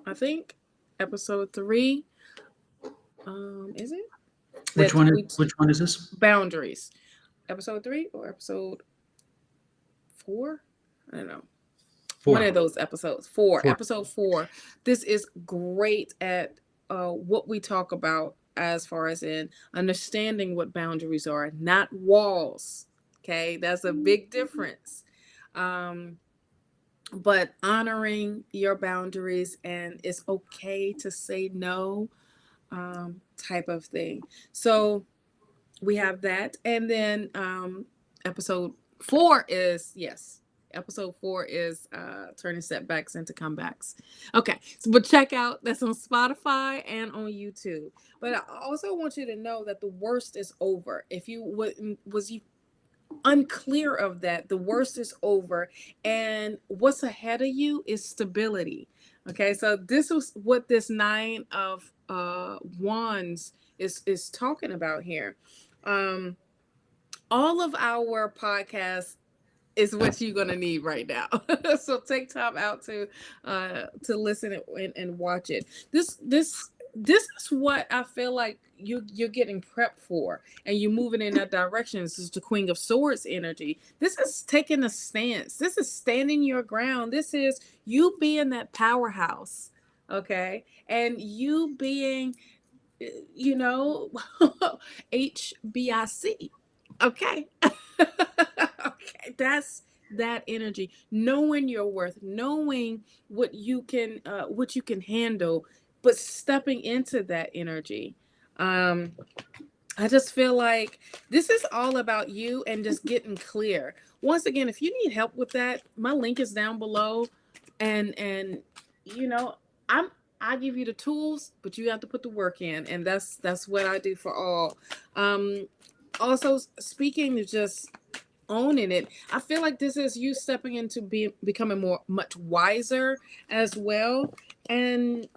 I think. Episode 3. Is it? Which one is this? Boundaries. Episode 3 or episode 4? I don't know. 4. One of those episodes. 4. Episode 4. This is great at what we talk about as far as in understanding what boundaries are, not walls. Okay, that's a big difference. But honoring your boundaries, and it's okay to say no, type of thing. So we have that. And then episode 4 is turning setbacks into comebacks. Okay, but check out, that's on Spotify and on YouTube. But I also want you to know that the worst is over. If you was unclear of that, the worst is over, and what's ahead of you is stability. Okay, so this was what this 9 of Wands is talking about here. All of our podcasts is what you're gonna need right now. So take time out to listen and watch it. This is what I feel like you're getting prepped for, and you're moving in that direction. This is the Queen of Swords energy. This is taking a stance. This is standing your ground. This is you being that powerhouse, okay, and you being, HBIC. Okay. Okay, that's that energy. Knowing your worth, knowing what you can handle, but stepping into that energy. I just feel like this is all about you and just getting clear. Once again, if you need help with that, my link is down below, and I give you the tools, but you have to put the work in, and that's what I do for all. Also, speaking of just owning it, I feel like this is you stepping into becoming much wiser as well, and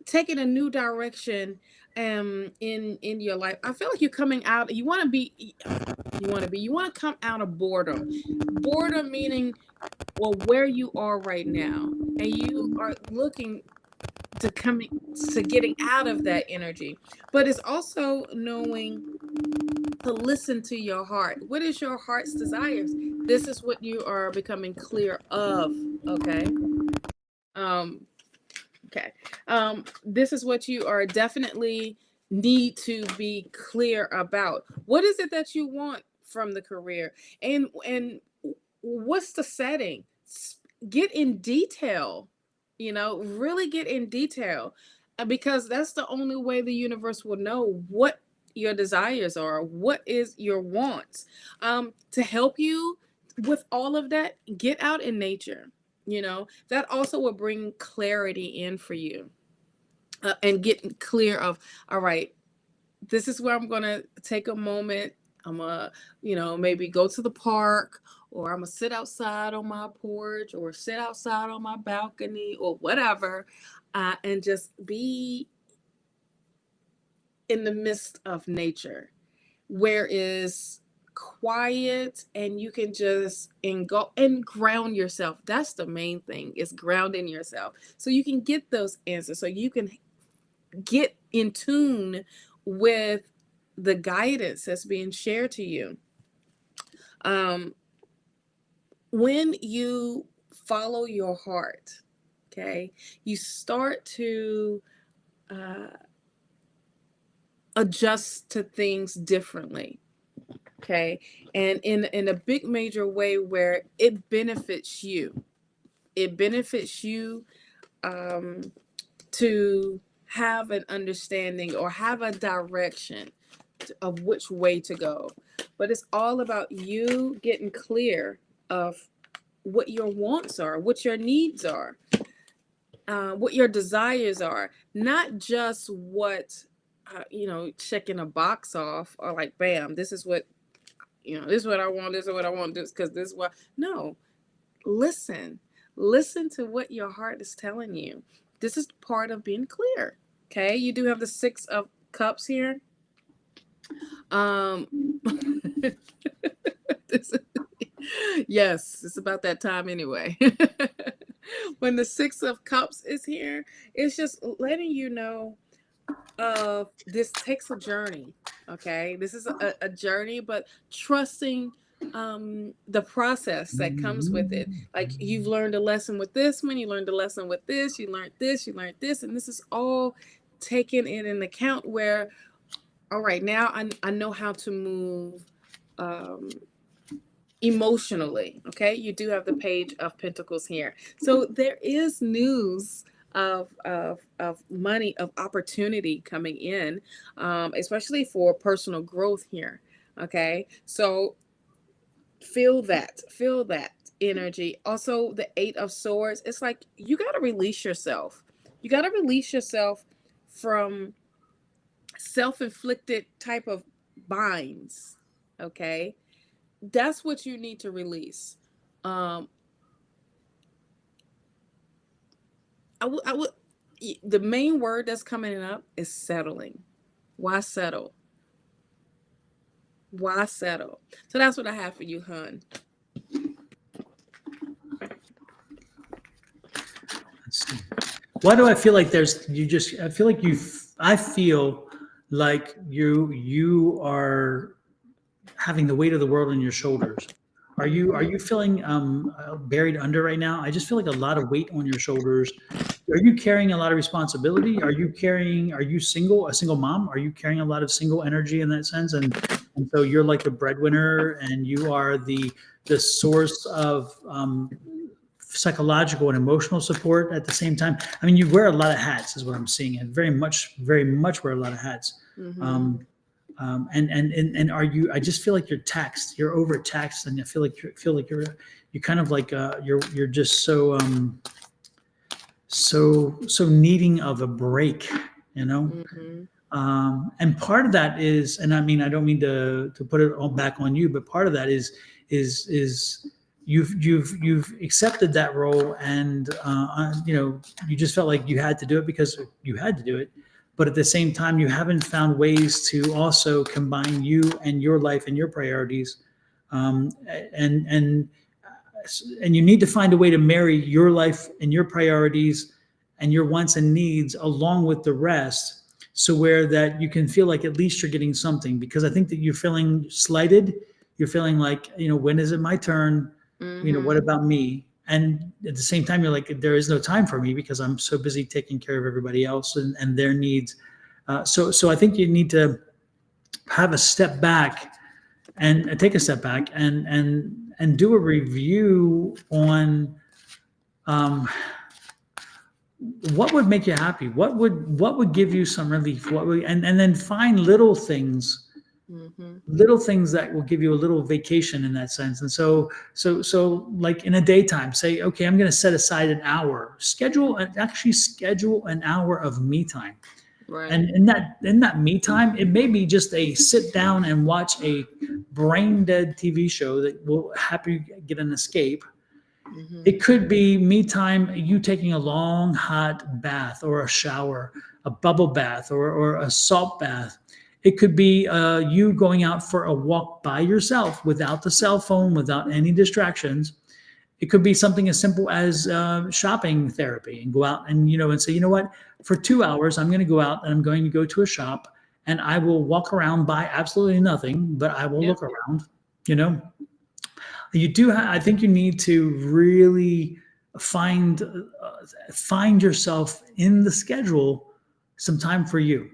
taking a new direction in your life. I feel like you're coming out. You want to come out of boredom. Boredom meaning, well, where you are right now, and you are looking to getting out of that energy. But it's also knowing to listen to your heart. What is your heart's desires? This is what you are becoming clear of. Okay. This is what you are definitely need to be clear about. What is it that you want from the career, and what's the setting? Get in detail. Really get in detail, because that's the only way the universe will know what your desires are, what is your wants. To help you with all of that, get out in nature. That also will bring clarity in for you, and getting clear of, all right, this is where I'm going to take a moment. I'm going to, maybe go to the park, or I'm going to sit outside on my porch, or sit outside on my balcony, or whatever, and just be in the midst of nature, where is quiet, and you can just go and ground yourself. That's the main thing, is grounding yourself, so you can get those answers, so you can get in tune with the guidance that's being shared to you. When you follow your heart, okay, you start to adjust to things differently, okay, and in a big major way where it benefits you. It benefits you to have an understanding or have a direction of which way to go. But it's all about you getting clear of what your wants are, what your needs are. what your desires are, not just what, checking a box off, or like, bam, this is what, this is what I want, this is what I want, this, because this is what, no, listen to what your heart is telling you. This is part of being clear. Okay. You do have the 6 of Cups here. this is, yes, it's about that time anyway. When the 6 of Cups is here, it's just letting you know this takes a journey. Okay, this is a journey, but trusting the process that comes with it. Like, you've learned a lesson with this one, you learned a lesson with this, you learned this, and this is all taken in account where, all right, now I know how to move emotionally. Okay, you do have the Page of Pentacles here, so there is news of money, of opportunity coming in, especially for personal growth here. Okay, so feel that energy. Also, the 8 of Swords, it's like you got to release yourself. You got to release yourself from self-inflicted type of binds. Okay, that's what you need to release. I would the main word that's coming up is settling. Why settle? Why settle? So that's what I have for you, hun. Let's see. Why do I feel like I feel like you are having the weight of the world on your shoulders. Are you feeling buried under right now? I just feel like a lot of weight on your shoulders. Are you carrying a lot of responsibility? Are you single, a single mom? Are you carrying a lot of single energy in that sense? And so you're like the breadwinner, and you are the source of psychological and emotional support at the same time. I mean, you wear a lot of hats, is what I'm seeing, and very much wear a lot of hats. Mm-hmm. And are you? I just feel like you're taxed. You're overtaxed, and I feel like you're kind of like you're just so needing of a break, you know. Mm-hmm. And part of that is, and I mean, I don't mean to put it all back on you, but part of that is you've accepted that role, and you just felt like you had to do it because you had to do it. But at the same time, you haven't found ways to also combine you and your life and your priorities, and you need to find a way to marry your life and your priorities and your wants and needs along with the rest, so where that you can feel like at least you're getting something. Because I think that you're feeling slighted. You're feeling like, when is it my turn? Mm-hmm. What about me? And at the same time, you're like, there is no time for me because I'm so busy taking care of everybody else and their needs. So I think you need to have a step back and take a step back and do a review on what would make you happy, what would give you some relief, and then find little things. Mm-hmm. Little things that will give you a little vacation in that sense. And so like in a daytime, say, okay, I'm going to set aside an hour, schedule an hour of me time. Right. And in that me time, it may be just a sit down and watch a brain dead TV show that will help you get an escape. Mm-hmm. It could be me time, you taking a long hot bath or a shower, a bubble bath or a salt bath. It could be you going out for a walk by yourself without the cell phone, without any distractions. It could be something as simple as shopping therapy, and go out and say, what, for 2 hours, I'm going to go out and I'm going to go to a shop and I will walk around, buy absolutely nothing, but I will look around. I think you need to really find yourself in the schedule some time for you,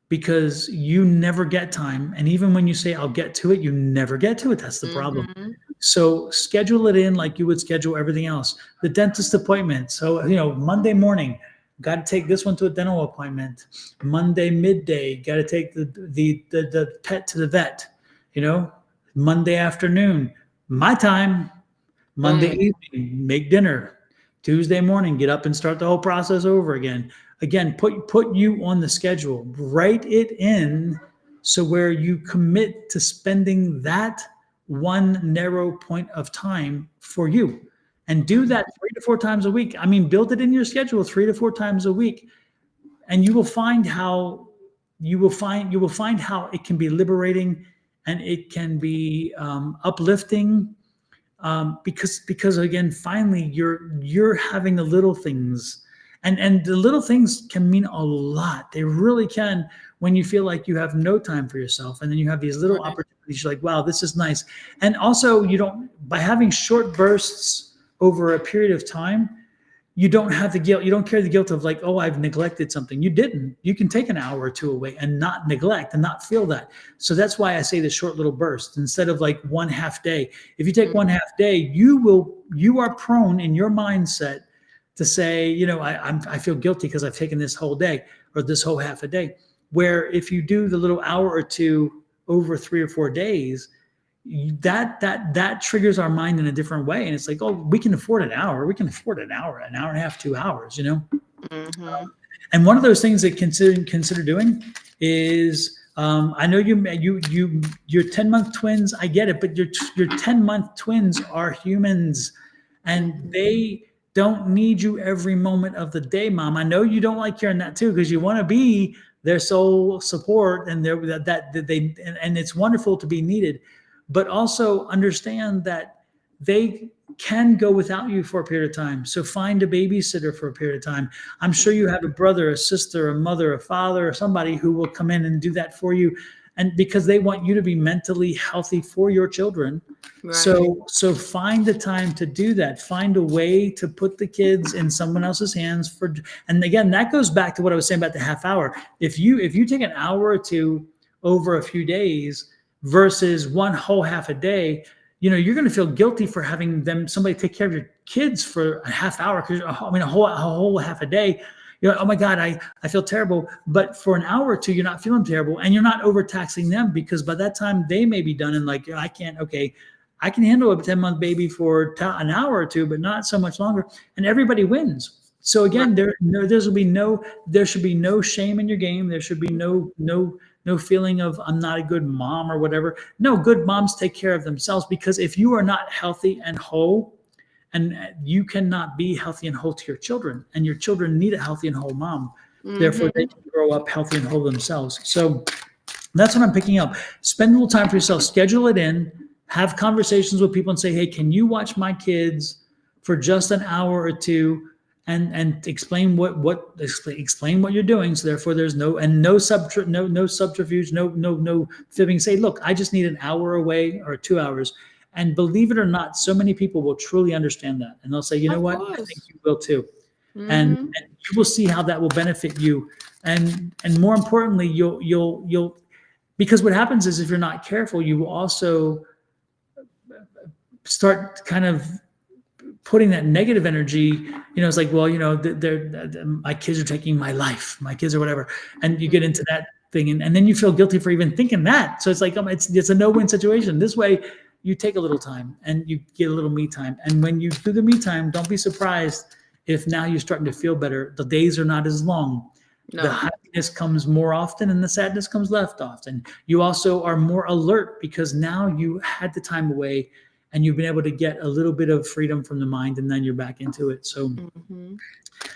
because you never get time. And even when you say, I'll get to it, you never get to it. That's the problem. Mm-hmm. So schedule it in like you would schedule everything else. The dentist appointment. So, Monday morning, got to take this one to a dental appointment. Monday midday, got to take the pet to the vet. Monday afternoon, my time. Monday evening, make dinner. Tuesday morning, get up and start the whole process over again. Again, put you on the schedule. Write it in so where you commit to spending that one narrow point of time for you. And do that 3 to 4 times a week. I mean, build it in your schedule 3 to 4 times a week. And you will find how how it can be liberating and it can be uplifting. Because again, finally you're having the little things, and the little things can mean a lot. They really can, when you feel like you have no time for yourself, and then you have these little opportunities. You're like, wow, this is nice. And also, by having short bursts over a period of time, you don't have the guilt. You don't carry the guilt of like, oh, I've neglected something. You didn't. You can take an hour or two away and not neglect and not feel that. So that's why I say the short little burst instead of like one half day. If you take one half day, you are prone in your mindset to say, I feel guilty because I've taken this whole day or this whole half a day. Where if you do the little hour or two over 3 or 4 days, that triggers our mind in a different way, and it's like, oh, we can afford an hour, an hour and a half, 2 hours, and one of those things that consider doing is I know your 10-month twins, I get it, but your 10-month twins are humans, and they don't need you every moment of the day, Mom. I know you don't like hearing that too, because you want to be their sole support, and and it's wonderful to be needed. But also understand that they can go without you for a period of time. So find a babysitter for a period of time. I'm sure you have a brother, a sister, a mother, a father, or somebody who will come in and do that for you. And because they want you to be mentally healthy for your children. Right. So find the time to do that. Find a way to put the kids in someone else's hands and again, that goes back to what I was saying about the half hour. If you take an hour or two over a few days, versus one whole half a day, you're going to feel guilty for having somebody take care of your kids for a half hour. Because a whole half a day, oh my God, I feel terrible. But for an hour or two, you're not feeling terrible, and you're not overtaxing them, because by that time they may be done and like, I can handle a 10-month baby for an hour or two, but not so much longer. And everybody wins. So again, there should be no shame in your game. There should be no feeling of I'm not a good mom or whatever. No, good moms take care of themselves, because if you are not healthy and whole, and you cannot be healthy and whole to your children, and your children need a healthy and whole mom. Therefore, they can grow up healthy and whole themselves. So that's what I'm picking up. Spend a little time for yourself. Schedule it in. Have conversations with people and say, hey, can you watch my kids for just an hour or two? And explain explain what you're doing. So therefore, there's no subterfuge, no fibbing. Say, look, I just need an hour away or 2 hours. And believe it or not, so many people will truly understand that, and they'll say, you know what, I think you will too. And you will see how that will benefit you. And more importantly, you'll because what happens is if you're not careful, you will also start kind of putting that negative energy, it's like, well, my kids are taking my life, my kids or whatever. And you get into that thing and then you feel guilty for even thinking that. So it's like, it's a no-win situation. This way you take a little time and you get a little me time. And when you do the me time, don't be surprised if now you're starting to feel better. The days are not as long. No. The happiness comes more often and the sadness comes less often. You also are more alert because now you had the time away and you've been able to get a little bit of freedom from the mind, and then you're back into it. So,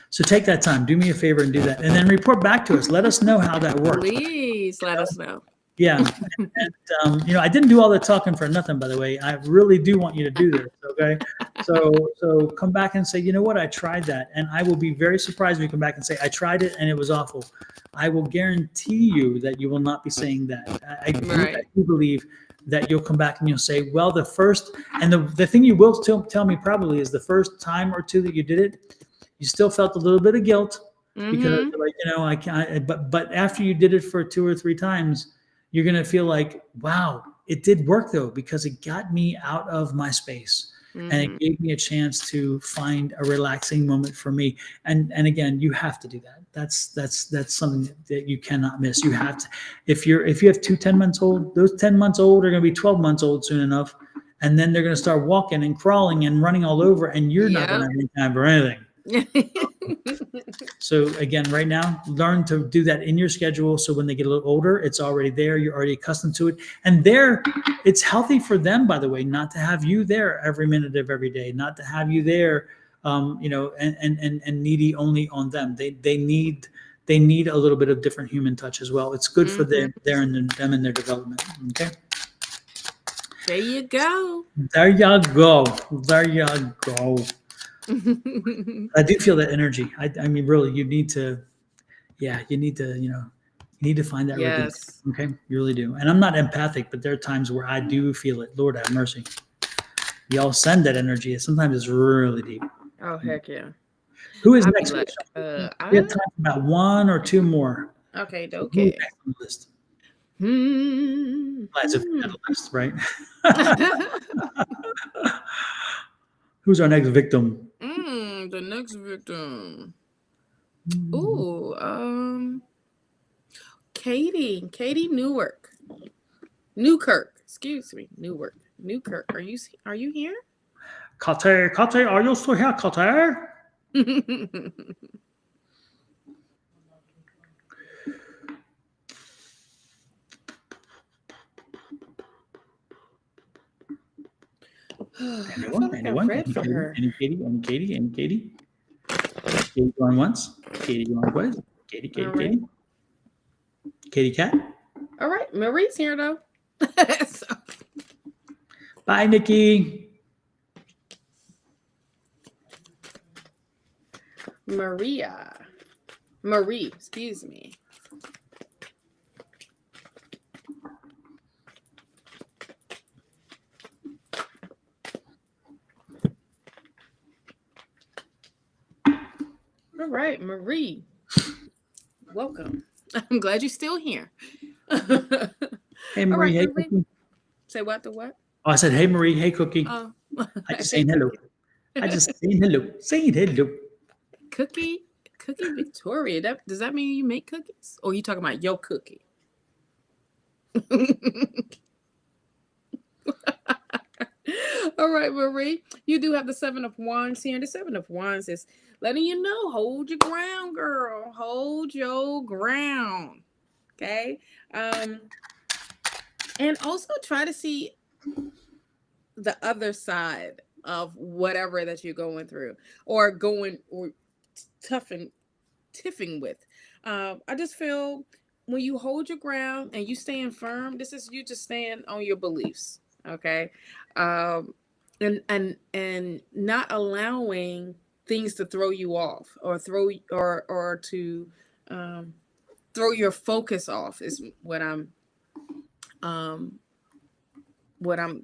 So take that time. Do me a favor and do that. And then report back to us. Let us know how that worked. Please let us know. Yeah. And I didn't do all the talking for nothing, by the way. I really do want you to do this, okay? So come back and say, you know what? I tried that. And I will be very surprised when you come back and say, I tried it and it was awful. I will guarantee you that you will not be saying that. I do believe that you'll come back and you'll say, well, the thing you will still tell me probably is the first time or two that you did it, you still felt a little bit of guilt because you're like, I can't, but after you did it for 2 or 3 times, you're going to feel like, wow, it did work though, because it got me out of my space and it gave me a chance to find a relaxing moment for me. And again, you have to do that. That's something that you cannot miss. You have to, if you have 2 10 months old, those 10 months old are going to be 12 months old soon enough. and then they're going to start walking and crawling and running all over, and you're not going to Yep. have any time for anything. So again, right now, learn to do that in your schedule. So when they get a little older, it's already there. You're already accustomed to it. And it's healthy for them, by the way, not to have you there every minute of every day, not to have you there, and needy only on them. They need a little bit of different human touch as well. It's good for them and their development. Okay. There you go. There you go. There you go. I do feel that energy. I mean, really, you need to find that readiness. Yes. Okay, you really do. And I'm not empathic, but there are times where I do feel it. Lord have mercy. Y'all send that energy. Sometimes it's really deep. Oh, heck yeah. Who is I'll be next? like, We have time for about one or two more. okay, Who's okay. next on the list? As if we had a list, right? Who's our next victim? The next victim. Ooh, Katie Newkirk. Excuse me, Newkirk. Are you here? Kate, are you still here, Kate? Anyone? Any Katie? Katie going once? Katie going twice? Katie. Katie cat. All right, Marie's here though. So. Bye, Nikki. Marie, excuse me. All right, Marie. Welcome. I'm glad you're still here. Hey, Marie. Hey, Marie. Cookie. Say what to what? Oh, I said, hey, Marie. Hey, Cookie. Oh. I just saying hello. Saying hello. Cookie Victoria. Does that mean you make cookies? Or are you talking about your cookie? All right, Marie. You do have the 7 of Wands here. The 7 of Wands is letting you know, hold your ground, girl. Hold your ground. Okay. And also try to see the other side of whatever that you're going through or tiffing with. I just feel when you hold your ground and you stand firm, this is you just stand on your beliefs. Okay. And not allowing things to throw you off or to throw your focus off is what I'm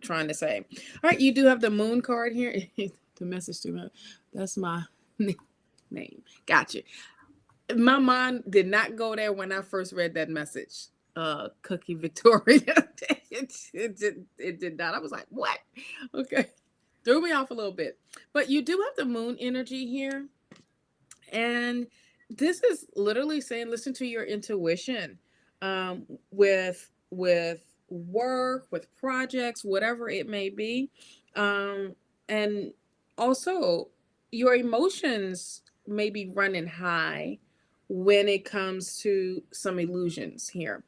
trying to say. All right, you do have the moon card here. The message to me, that's my name. Gotcha. My mind did not go there when I first read that message. Cookie Victoria. It did not. I was like, what? Okay. Threw me off a little bit. But you do have the moon energy here. And this is literally saying, listen to your intuition with work, with projects, whatever it may be. And also, your emotions may be running high when it comes to some illusions here.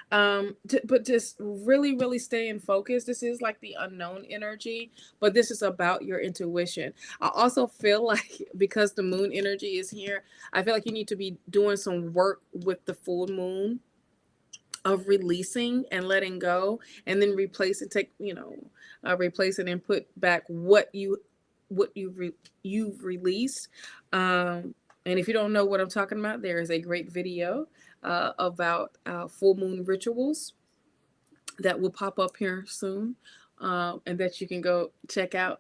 But just really staying focused. This is like the unknown energy, but this is about your intuition. I also feel like because the moon energy is here, I feel like you need to be doing some work with the full moon of releasing and letting go, and then replace it and put back what you've released. And if you don't know what I'm talking about, there is a great video about full moon rituals that will pop up here soon, and that you can go check out.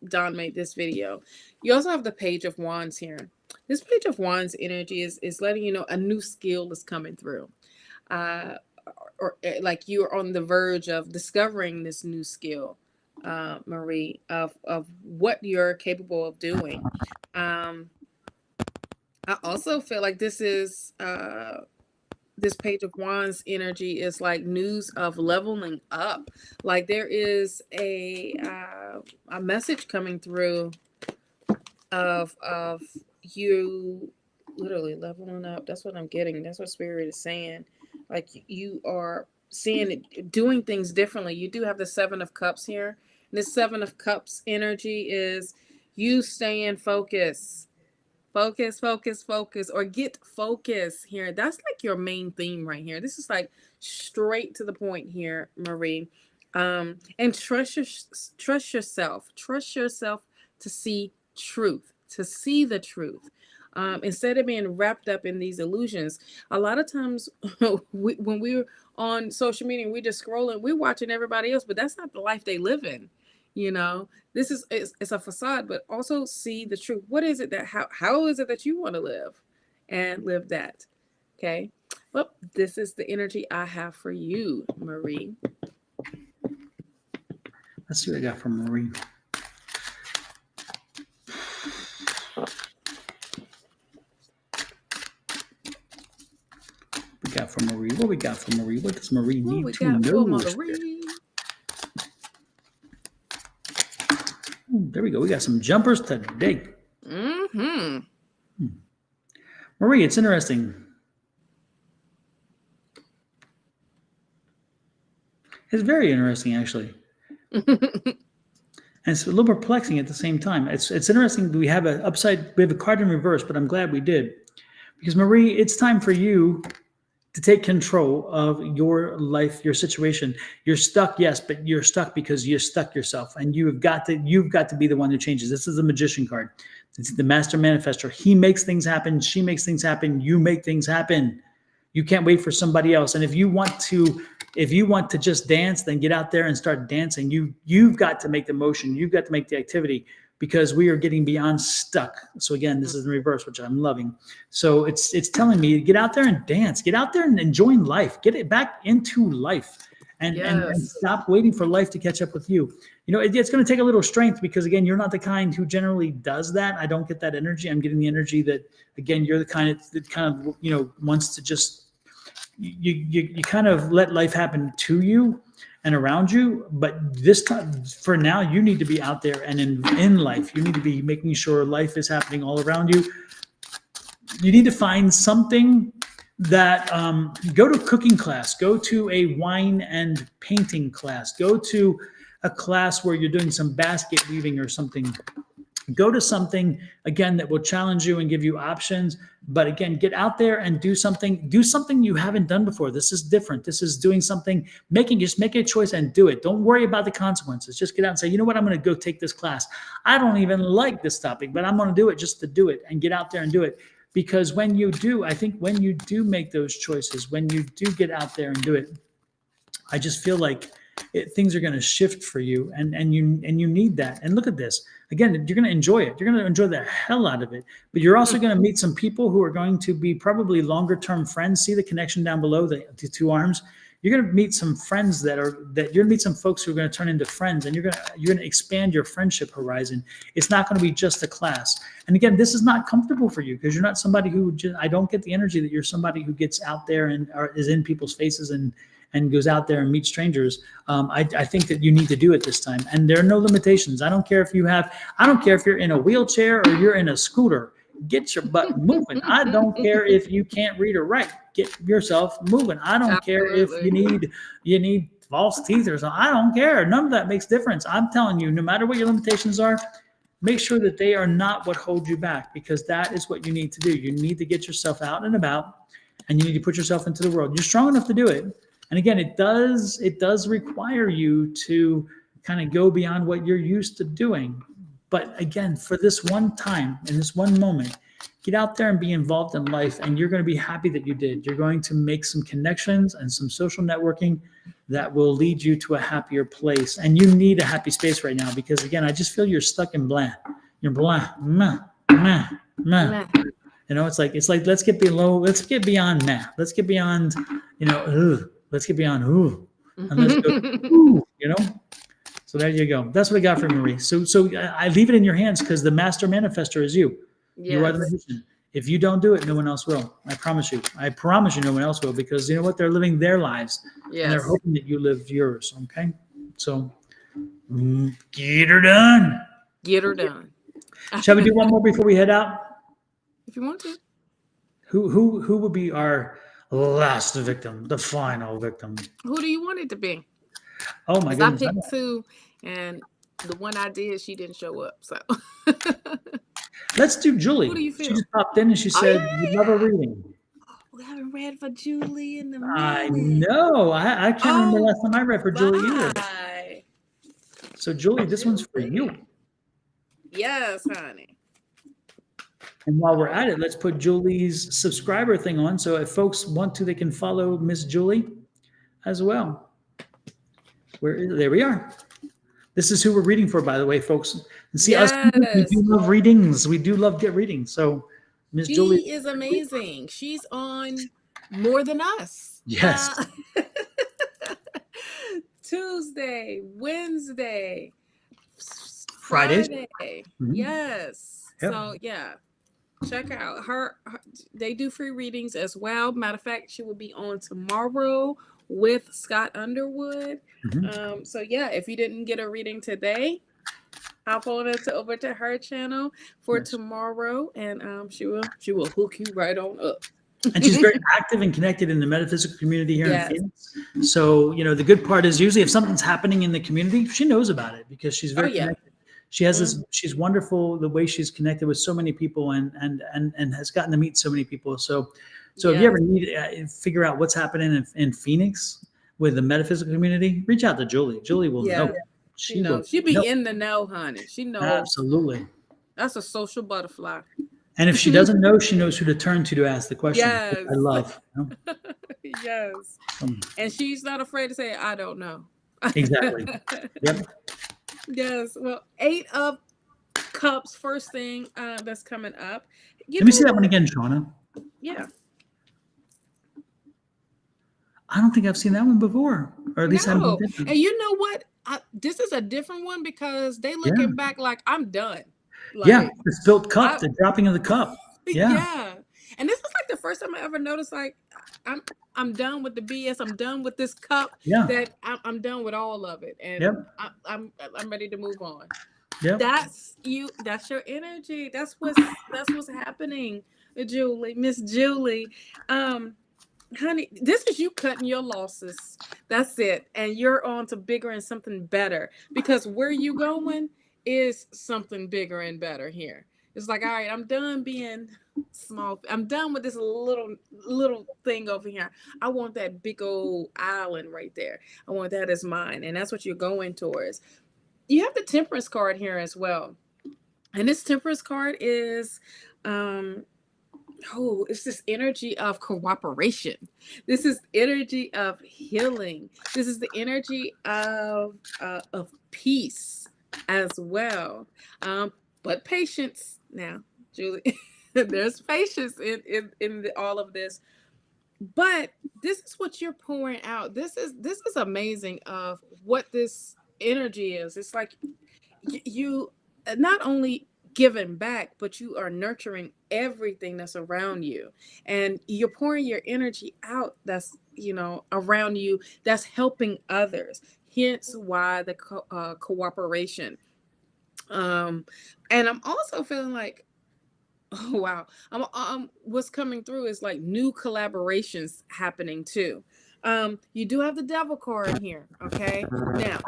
Don made this video. You also have the Page of Wands here. This Page of Wands energy is letting you know a new skill is coming through. Or like you're on the verge of discovering this new skill, Marie, of what you're capable of doing. I also feel like this is this Page of Wands energy is like news of leveling up. Like there is a message coming through of you literally leveling up. That's what I'm getting. That's what Spirit is saying. Like you are seeing it, doing things differently. You do have the Seven of Cups here. And this Seven of Cups energy is you staying focused. Focus, focus, focus, or get focus here. That's like your main theme right here. This is like straight to the point here, Marie. And trust yourself. Trust yourself to see truth, to see the truth. Instead of being wrapped up in these illusions, a lot of times when we're on social media, we're just scrolling, we're watching everybody else, but that's not the life they live in. You know, this is it's a facade, but also see the truth. What is it that how is it that you want to live, and live that? Okay. Well, this is the energy I have for you, Marie. Let's see what I got from Marie. We got from Marie. What we got from Marie? What does Marie need to know? There we go. We got some jumpers today. Marie, it's interesting. It's very interesting, actually. And it's a little perplexing at the same time. It's interesting. We have a card in reverse, but I'm glad we did. Because Marie, it's time for you to take control of your life, your situation. You're stuck, yes, but you're stuck because you're stuck yourself, and you've got to be the one who changes. This is the Magician card. It's the Master Manifestor. He makes things happen. She makes things happen. You make things happen. You can't wait for somebody else. And if you want to just dance, then get out there and start dancing. You've got to make the motion. You've got to make the activity, because we are getting beyond stuck. So again, this is in reverse, which I'm loving. So it's telling me, get out there and dance. Get out there and enjoy life. Get it back into life, and stop waiting for life to catch up with you. You know, it's going to take a little strength, because again, you're not the kind who generally does that. I don't get that energy. I'm getting the energy that, again, you're the kind of you know, wants to just you kind of let life happen to you and around you. But this time, for now, you need to be out there and in life. You need to be making sure life is happening all around you. You need to find something that go to cooking class, go to a wine and painting class, go to a class where you're doing some basket weaving or something. Go to something, again, that will challenge you and give you options. But again, get out there and do something you haven't done before. This is different. This is doing something, just make a choice and do it. Don't worry about the consequences. Just get out and say, you know what, I'm going to go take this class. I don't even like this topic, but I'm going to do it just to do it, and get out there and do it. Because when you do, I think when you do make those choices, when you do get out there and do it, I just feel like things are going to shift for you, and you need that. And look at this. Again, you're going to enjoy it. You're going to enjoy the hell out of it. But you're also going to meet some people who are going to be probably longer-term friends. See the connection down below, the two arms. You're going to meet some friends you're going to meet some folks who are going to turn into friends, and you're going to expand your friendship horizon. It's not going to be just a class. And again, this is not comfortable for you, because you're not somebody who I don't get the energy that you're somebody who gets out there and is in people's faces and goes out there and meets strangers. I think that you need to do it this time. And there are no limitations. I don't care if you're in a wheelchair or you're in a scooter. Get your butt moving. I don't care if you can't read or write. Get yourself moving. I don't care if you need false teeth or something. I don't care. None of that makes difference. I'm telling you, no matter what your limitations are, make sure that they are not what hold you back, because that is what you need to do. You need to get yourself out and about, and you need to put yourself into the world. You're strong enough to do it. And again, it does require you to kind of go beyond what you're used to doing. But again, for this one time, in this one moment, get out there and be involved in life, and you're going to be happy that you did. You're going to make some connections and some social networking that will lead you to a happier place. And you need a happy space right now, because again, I just feel you're stuck in blah. You're blah, meh, meh, meh. You know, it's like let's get below, let's get beyond meh. Let's get beyond, let's get beyond and let's go, you know. So there you go. That's what I got for Marie. So I leave it in your hands, because the Master Manifestor is you. Yes. You are the magician. If you don't do it, no one else will. I promise you. I promise you no one else will, because you know what? They're living their lives and they're Yes. hoping that you live yours. Okay. So get her done. Get her done. Shall we do one more before we head out? If you want to. Who will be our last victim, the final victim? Who do you want it to be? Oh my Because I goodness. picked two, and the one I did, she didn't show up. So Let's do Julie. who do you She feel? just popped in and she Oh said, yeah, "We'd yeah, love a yeah. reading." We haven't read for Julie in a I minute. know. I can't remember Oh, last time I read for Julie either. bye. So Julie, this one's for you. Yes, honey. And while we're at it, let's put Julie's subscriber thing on. So if folks want to, they can follow Miss Julie as well. There we are. This is who we're reading for, by the way, folks. And see, us, we Yes. do love readings. We do love get readings. So Miss Julie, She is amazing. She's on more than us. yes, Tuesday, Wednesday, Fridays. Friday. Mhm. Yes. Yep. So yeah, check out her. They do free readings as well. Matter of fact, she will be on tomorrow with Scott Underwood. Mhm. So yeah, if you didn't get a reading today, hop on over to her channel for Yes. tomorrow, and she will hook you right on up. And she's very active and connected in the metaphysical community here Yes. in Phoenix. So, you know, the good part is usually if something's happening in the community, she knows about it because she's very yeah. connected. She has this, she's wonderful the way she's connected with so many people and has gotten to meet so many people. So if you Yes. ever need figure out what's happening in Phoenix with the metaphysical community, reach out to Julie. Julie will Yeah. know. She knows. She be in the know, honey. She knows. Absolutely. That's a social butterfly. And if she doesn't know, she knows who to turn to ask the question. Yes. Which I love. You know? Yes. And she's not afraid to say, I don't know. Exactly. Yep. Yes. Well, 8 of Cups, first thing that's coming up. Let me see that one again, Shawna. Yeah. I don't think I've seen that one before, or at least I haven't. And you know what? This is a different one because they looking back like I'm done. Like, the spilt cup, the dropping of the cup. Yeah. And this is like the first time I ever noticed, like, I'm done with the BS. I'm done with this cup. That I'm done with all of it, and I'm ready to move on. That's you. That's your energy. That's what's happening, Julie, Miss Julie. Honey, this is you cutting your losses. That's it. And you're on to bigger and something better, because where you going is something bigger and better here. It's like, all right, I'm done being small. I'm done with this little thing over here. I want that big old island right there. I want that as mine. And that's what you're going towards. You have the Temperance card here as well. And this Temperance card is it's this energy of cooperation. This is energy of healing. This is the energy of peace as well. But patience now, Julie. There's patience in all of this. But this is what you're pouring out. This is amazing of what this energy is. It's like you not only giving back, but you are nurturing everything that's around you, and you're pouring your energy out that's around you, that's helping others. Hence why the cooperation. And I'm also feeling like, oh wow, what's coming through is like new collaborations happening too. You do have the Devil card here. Okay, now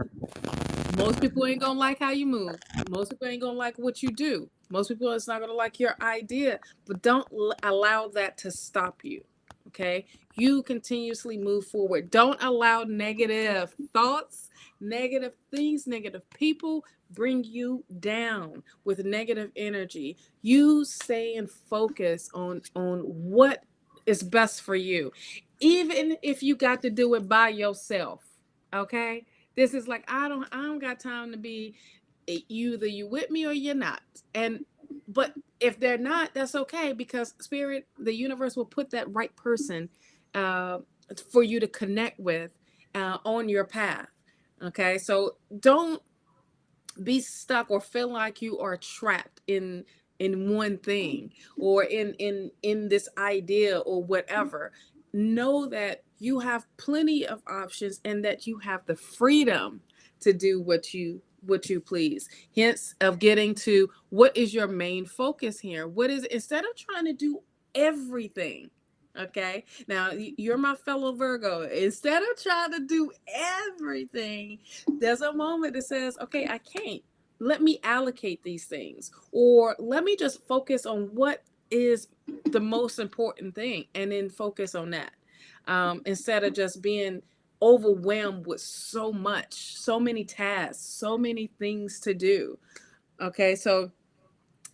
most people ain't gonna like how you move. Most people ain't gonna like what you do. Most people it's not gonna like your idea. But don't allow that to stop you. Okay, you continuously move forward. Don't allow negative thoughts, negative things, negative people bring you down with negative energy. You stay and focus on what is best for you, even if you got to do it by yourself. Okay, this is like, I don't got time to be, either you with me or you're not. But if they're not, that's okay, because spirit, the universe will put that right person for you to connect with on your path. Okay, so don't be stuck or feel like you are trapped in in one thing or in this idea or whatever. Know that you have plenty of options and that you have the freedom to do what you please. Hence of getting to what is your main focus here. What is, instead of trying to do everything. Okay. Now you're my fellow Virgo. Instead of trying to do everything, there's a moment that says, okay, I can't. Let me allocate these things, or let me just focus on what is the most important thing and then focus on that. Instead of just being overwhelmed with so much, so many tasks, so many things to do. Okay. So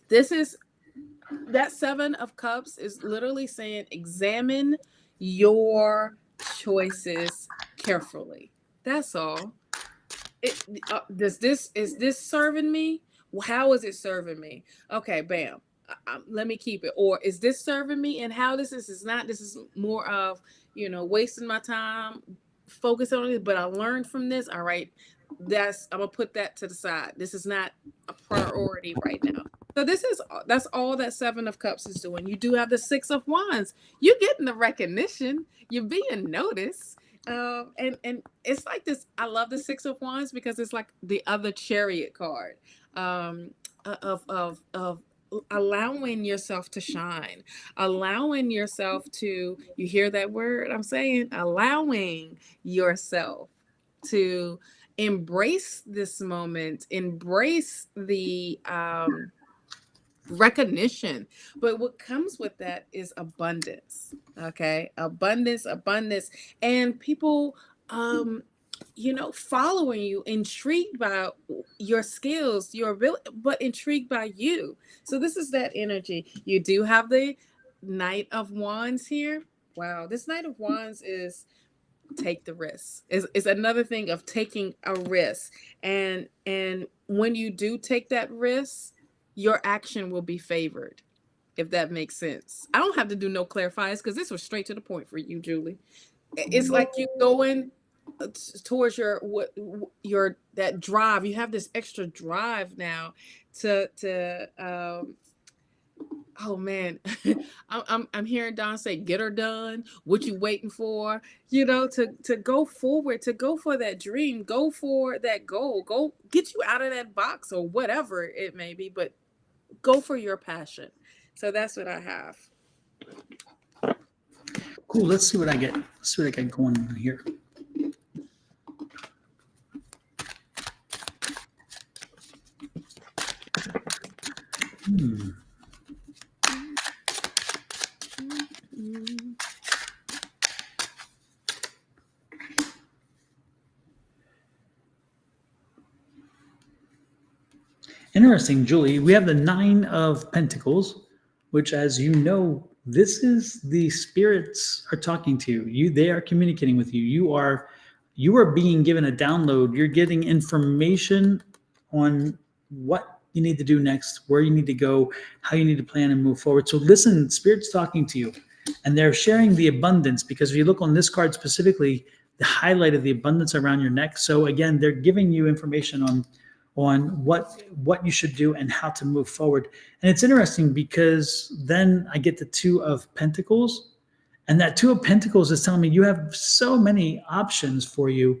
this is, that Seven of Cups is literally saying examine your choices carefully. That's all. Is this serving me? How is it serving me? Okay, bam. Let me keep it. Or is this serving me? And how this is not. This is more of, wasting my time, focusing on it. But I learned from this. All right, I'm gonna put that to the side. This is not a priority right now. So that's all that Seven of Cups is doing. You do have the Six of Wands. You're getting the recognition. You're being noticed. And it's like this. I love the Six of Wands because it's like the other Chariot card, of allowing yourself to shine, allowing yourself to, you hear that word I'm saying, allowing yourself to embrace this moment, embrace the recognition. But what comes with that is abundance. Okay, abundance, and people following you, intrigued by your skills, your ability, but intrigued by you. So this is that energy. You do have the Knight of Wands here. Wow, this Knight of Wands is take the risk. It's another thing of taking a risk, and when you do take that risk, your action will be favored, if that makes sense. I don't have to do no clarifiers because this was straight to the point for you, Julie. It's like you going towards your that drive. You have this extra drive now to oh man, I'm hearing Don say, "Get her done." What you waiting for? To go forward, to go for that dream, go for that goal, go get you out of that box or whatever it may be, but go for your passion. So that's what I have. Cool. Let's see what I get. Let's see what I got going on here. Interesting, Julie. We have the Nine of Pentacles, which, as you know, this is the spirits are talking to you. They are communicating with you. You are being given a download. You're getting information on what you need to do next, where you need to go, how you need to plan and move forward. So listen, Spirit's talking to you, and they're sharing the abundance, because if you look on this card specifically, the highlight of the abundance around your neck. So again, they're giving you information on what you should do and how to move forward. And it's interesting because then I get the Two of Pentacles, and that Two of Pentacles is telling me you have so many options for you,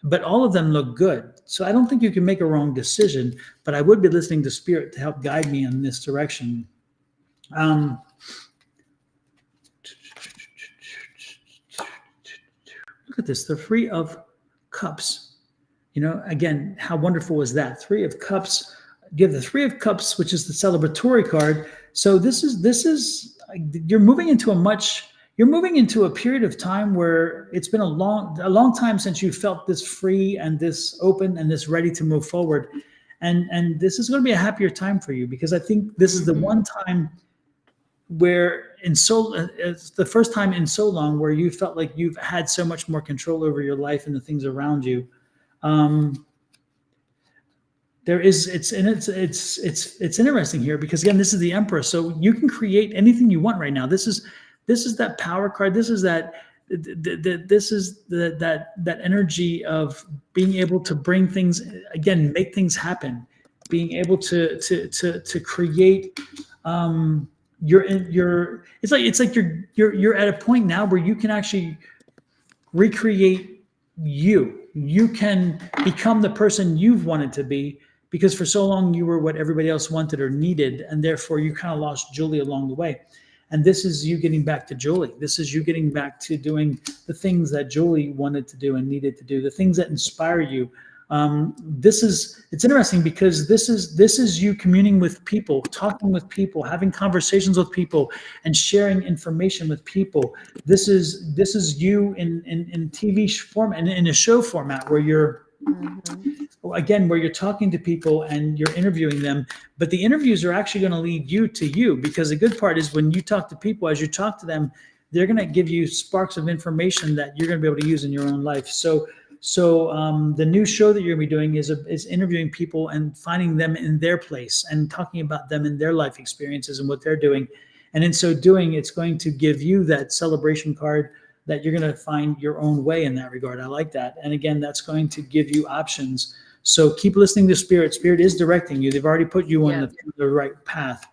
but all of them look good. So I don't think you can make a wrong decision, but I would be listening to Spirit to help guide me in this direction. Look at this, the Three of Cups. Again, how wonderful is that? Three of Cups. You have the Three of Cups, which is the celebratory card. So this is you're moving into a period of time where it's been a long time since you felt this free and this open and this ready to move forward. And this is going to be a happier time for you, because I think this is the one time where it's the first time in so long where you felt like you've had so much more control over your life and the things around you. It's interesting here because, again, this is the Emperor, so you can create anything you want right now. This is that power card. This is that energy of being able to bring things, again, make things happen, being able to create it's like you're at a point now where you can actually recreate you. You can become the person you've wanted to be, because for so long you were what everybody else wanted or needed, and therefore you kind of lost Julie along the way. And this is you getting back to Julie. This is you getting back to doing the things that Julie wanted to do and needed to do, the things that inspire you. It's interesting because this is you communing with people, talking with people, having conversations with people, and sharing information with people. This is you in TV format and in a show format where you're again, where you're talking to people and you're interviewing them, but the interviews are actually going to lead you to you, because the good part is when you talk to people, as you talk to them, they're going to give you sparks of information that you're going to be able to use in your own life. So the new show that you're going to be doing is interviewing people and finding them in their place and talking about them in their life experiences and what they're doing. And in so doing, it's going to give you that celebration card that you're going to find your own way in that regard. I like that. And again, that's going to give you options. So keep listening to Spirit. Spirit is directing you. They've already put you on the right path.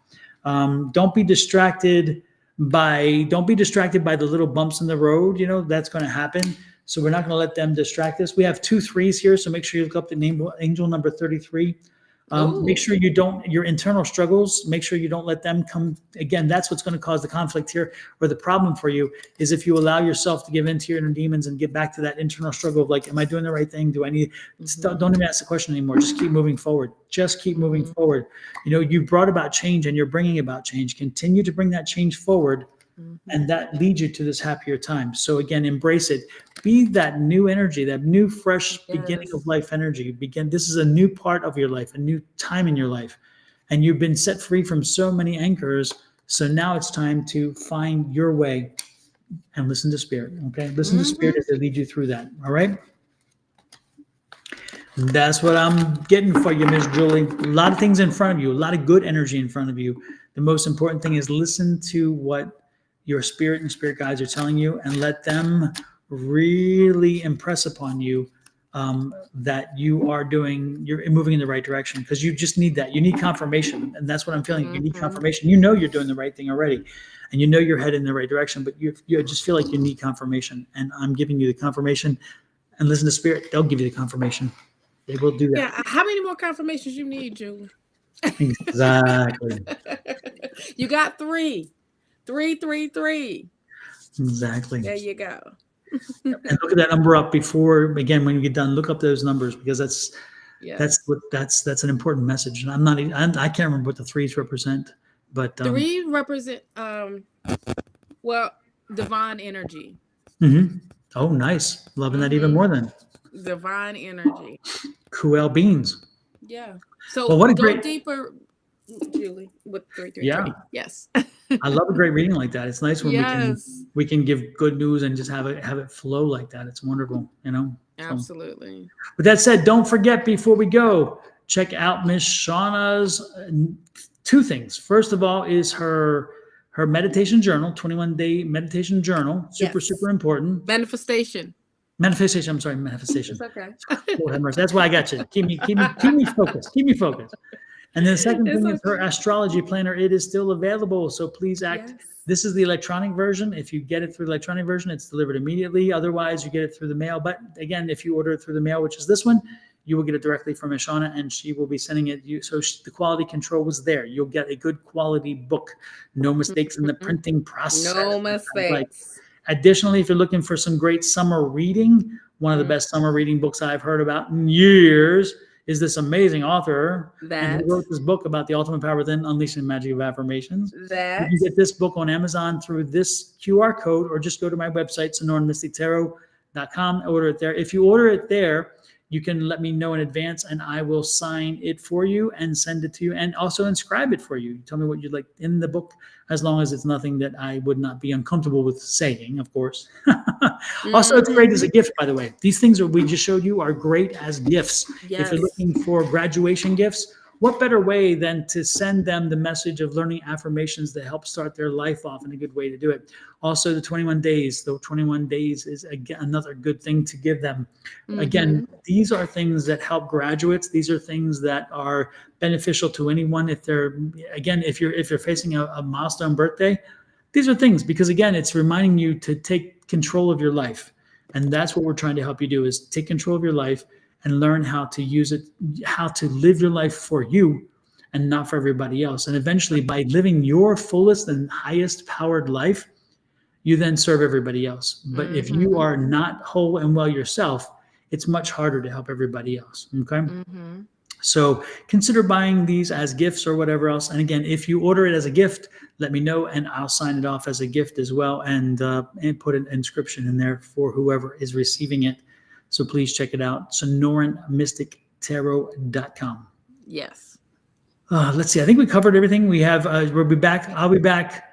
Don't be distracted by the little bumps in the road. You know, that's going to happen. So we're not going to let them distract us. We have 2 3s here. So make sure you look up the name, angel number 33. Make sure you don't, your internal struggles, make sure you don't let them come. Again, that's what's going to cause the conflict here, or the problem for you is if you allow yourself to give in to your inner demons and get back to that internal struggle of like, am I doing the right thing? Do I need, don't even ask the question anymore. Just keep moving forward. Just keep moving forward. You know, you've brought about change and you're bringing about change. Continue to bring that change forward. And that leads you to this happier time. So again, embrace it. Be that new energy, that new, fresh beginning of life energy. This is a new part of your life, a new time in your life. And you've been set free from so many anchors. So now it's time to find your way and listen to Spirit. Okay. Listen to Spirit as they lead you through that. All right. That's what I'm getting for you, Miss Julie. A lot of things in front of you, a lot of good energy in front of you. The most important thing is listen to what your spirit and spirit guides are telling you, and let them really impress upon you that you're moving in the right direction, because you just need that. You need confirmation. And that's what I'm feeling. You need confirmation. You know, you're doing the right thing already, and you know you're headed in the right direction, but you just feel like you need confirmation. And I'm giving you the confirmation. And listen to Spirit. They'll give you the confirmation. They will do that. Yeah. How many more confirmations you need, Julie? Exactly. You got 3. 3, 3, 3. Exactly. There you go. And look at that number up before, again, when you get done, look up those numbers, because that's an important message. And I can't remember what the 3s represent, but 3 represent divine energy. Oh, nice. Loving that even more then. Divine energy. Cool beans. Yeah. So what a go great deeper, Julie, with 3, 3, 3. Yes. I love a great reading like that. It's nice when we can give good news and just have it flow like that. It's wonderful, you know. Absolutely. So, with that said, don't forget, before we go, check out Miss Shawna's 2 things. First of all is her meditation journal, 21-day meditation journal. Super important. Manifestation. I'm sorry, manifestation. It's okay. That's why I got you. Keep me focused. Keep me focused. And then the second thing is her astrology planner. It is still available, so please act. Yes. This is the electronic version. If you get it through the electronic version, it's delivered immediately. Otherwise, you get it through the mail. But again, if you order it through the mail, which is this one, you will get it directly from Miss Shawna, and she will be sending it you. So the quality control was there. You'll get a good quality book. No mistakes in the printing process. No mistakes. Additionally, if you're looking for some great summer reading, one of the best summer reading books I've heard about in years is this amazing author and who wrote this book about the ultimate power within, Unleashing the Magic of Affirmations. You can get this book on Amazon through this QR code, or just go to my website, sonoranmystictarot.com, order it there. If you order it there, you can let me know in advance, and I will sign it for you and send it to you, and also inscribe it for you. Tell me what you'd like in the book, as long as it's nothing that I would not be uncomfortable with saying, of course. Also, it's great as a gift, by the way. These things that we just showed you are great as gifts. Yes. If you're looking for graduation gifts what better way than to send them the message of learning affirmations that help start their life off in a good way to do it. Also, the 21 days. The 21 days is, again, another good thing to give them. Again, these are things that help graduates. These are things that are beneficial to anyone. If they're, again, if you're facing a milestone birthday, these are things, because again, it's reminding you to take control of your life. And that's what we're trying to help you do, is take control of your life and learn how to use it, how to live your life for you and not for everybody else. And eventually, by living your fullest and highest powered life, you then serve everybody else. But if you are not whole and well yourself, it's much harder to help everybody else. Okay. So consider buying these as gifts or whatever else. And again, if you order it as a gift, let me know and I'll sign it off as a gift as well, and put an inscription in there for whoever is receiving it. So please check it out, sonoranmystictarot.com. Yes. Let's see. I think we covered everything. We have. We'll be back. I'll be back.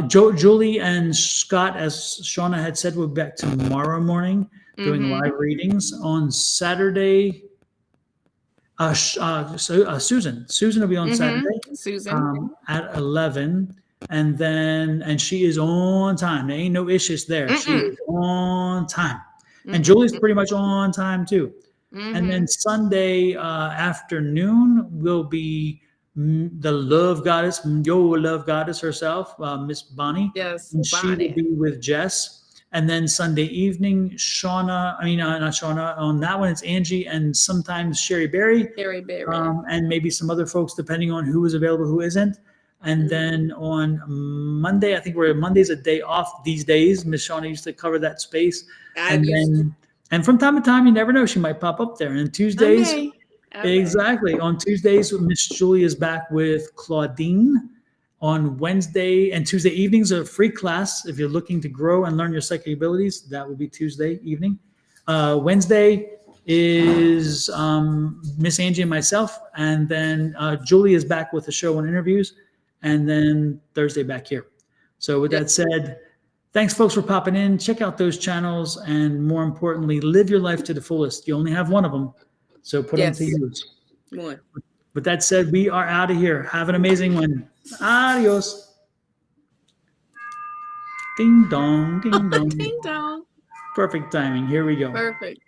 Julie and Scott, as Shawna had said, we'll be back tomorrow morning doing live readings. On Saturday, Susan will be on Saturday. Susan. At 11, and she is on time. There ain't no issues there. She is on time, and Julie's pretty much on time too. And then Sunday afternoon will be the love goddess, your love goddess herself, Miss Bonnie. Yes, and she will be with Jess. And then Sunday evening, Shawna, not Shawna, on that one, it's Angie and sometimes Sherry Berry. And maybe some other folks, depending on who is available, who isn't. And then on Monday, I think Monday's a day off these days. Miss Shawna used to cover that space. And from time to time, you never know, she might pop up there. And Tuesdays, exactly. On Tuesdays, Miss Julie is back with Claudine. On Wednesday and Tuesday evenings are a free class. If you're looking to grow and learn your psychic abilities, that will be Tuesday evening. Wednesday is Miss Angie and myself. And then Julie is back with the show and interviews. And then Thursday back here. So with that said, thanks, folks, for popping in. Check out those channels. And more importantly, live your life to the fullest. You only have one of them. So put them to use. With that said, we are out of here. Have an amazing one. Adios. Ding dong, ding dong. Ding dong. Perfect timing. Here we go. Perfect.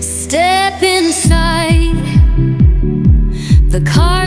Step inside the car.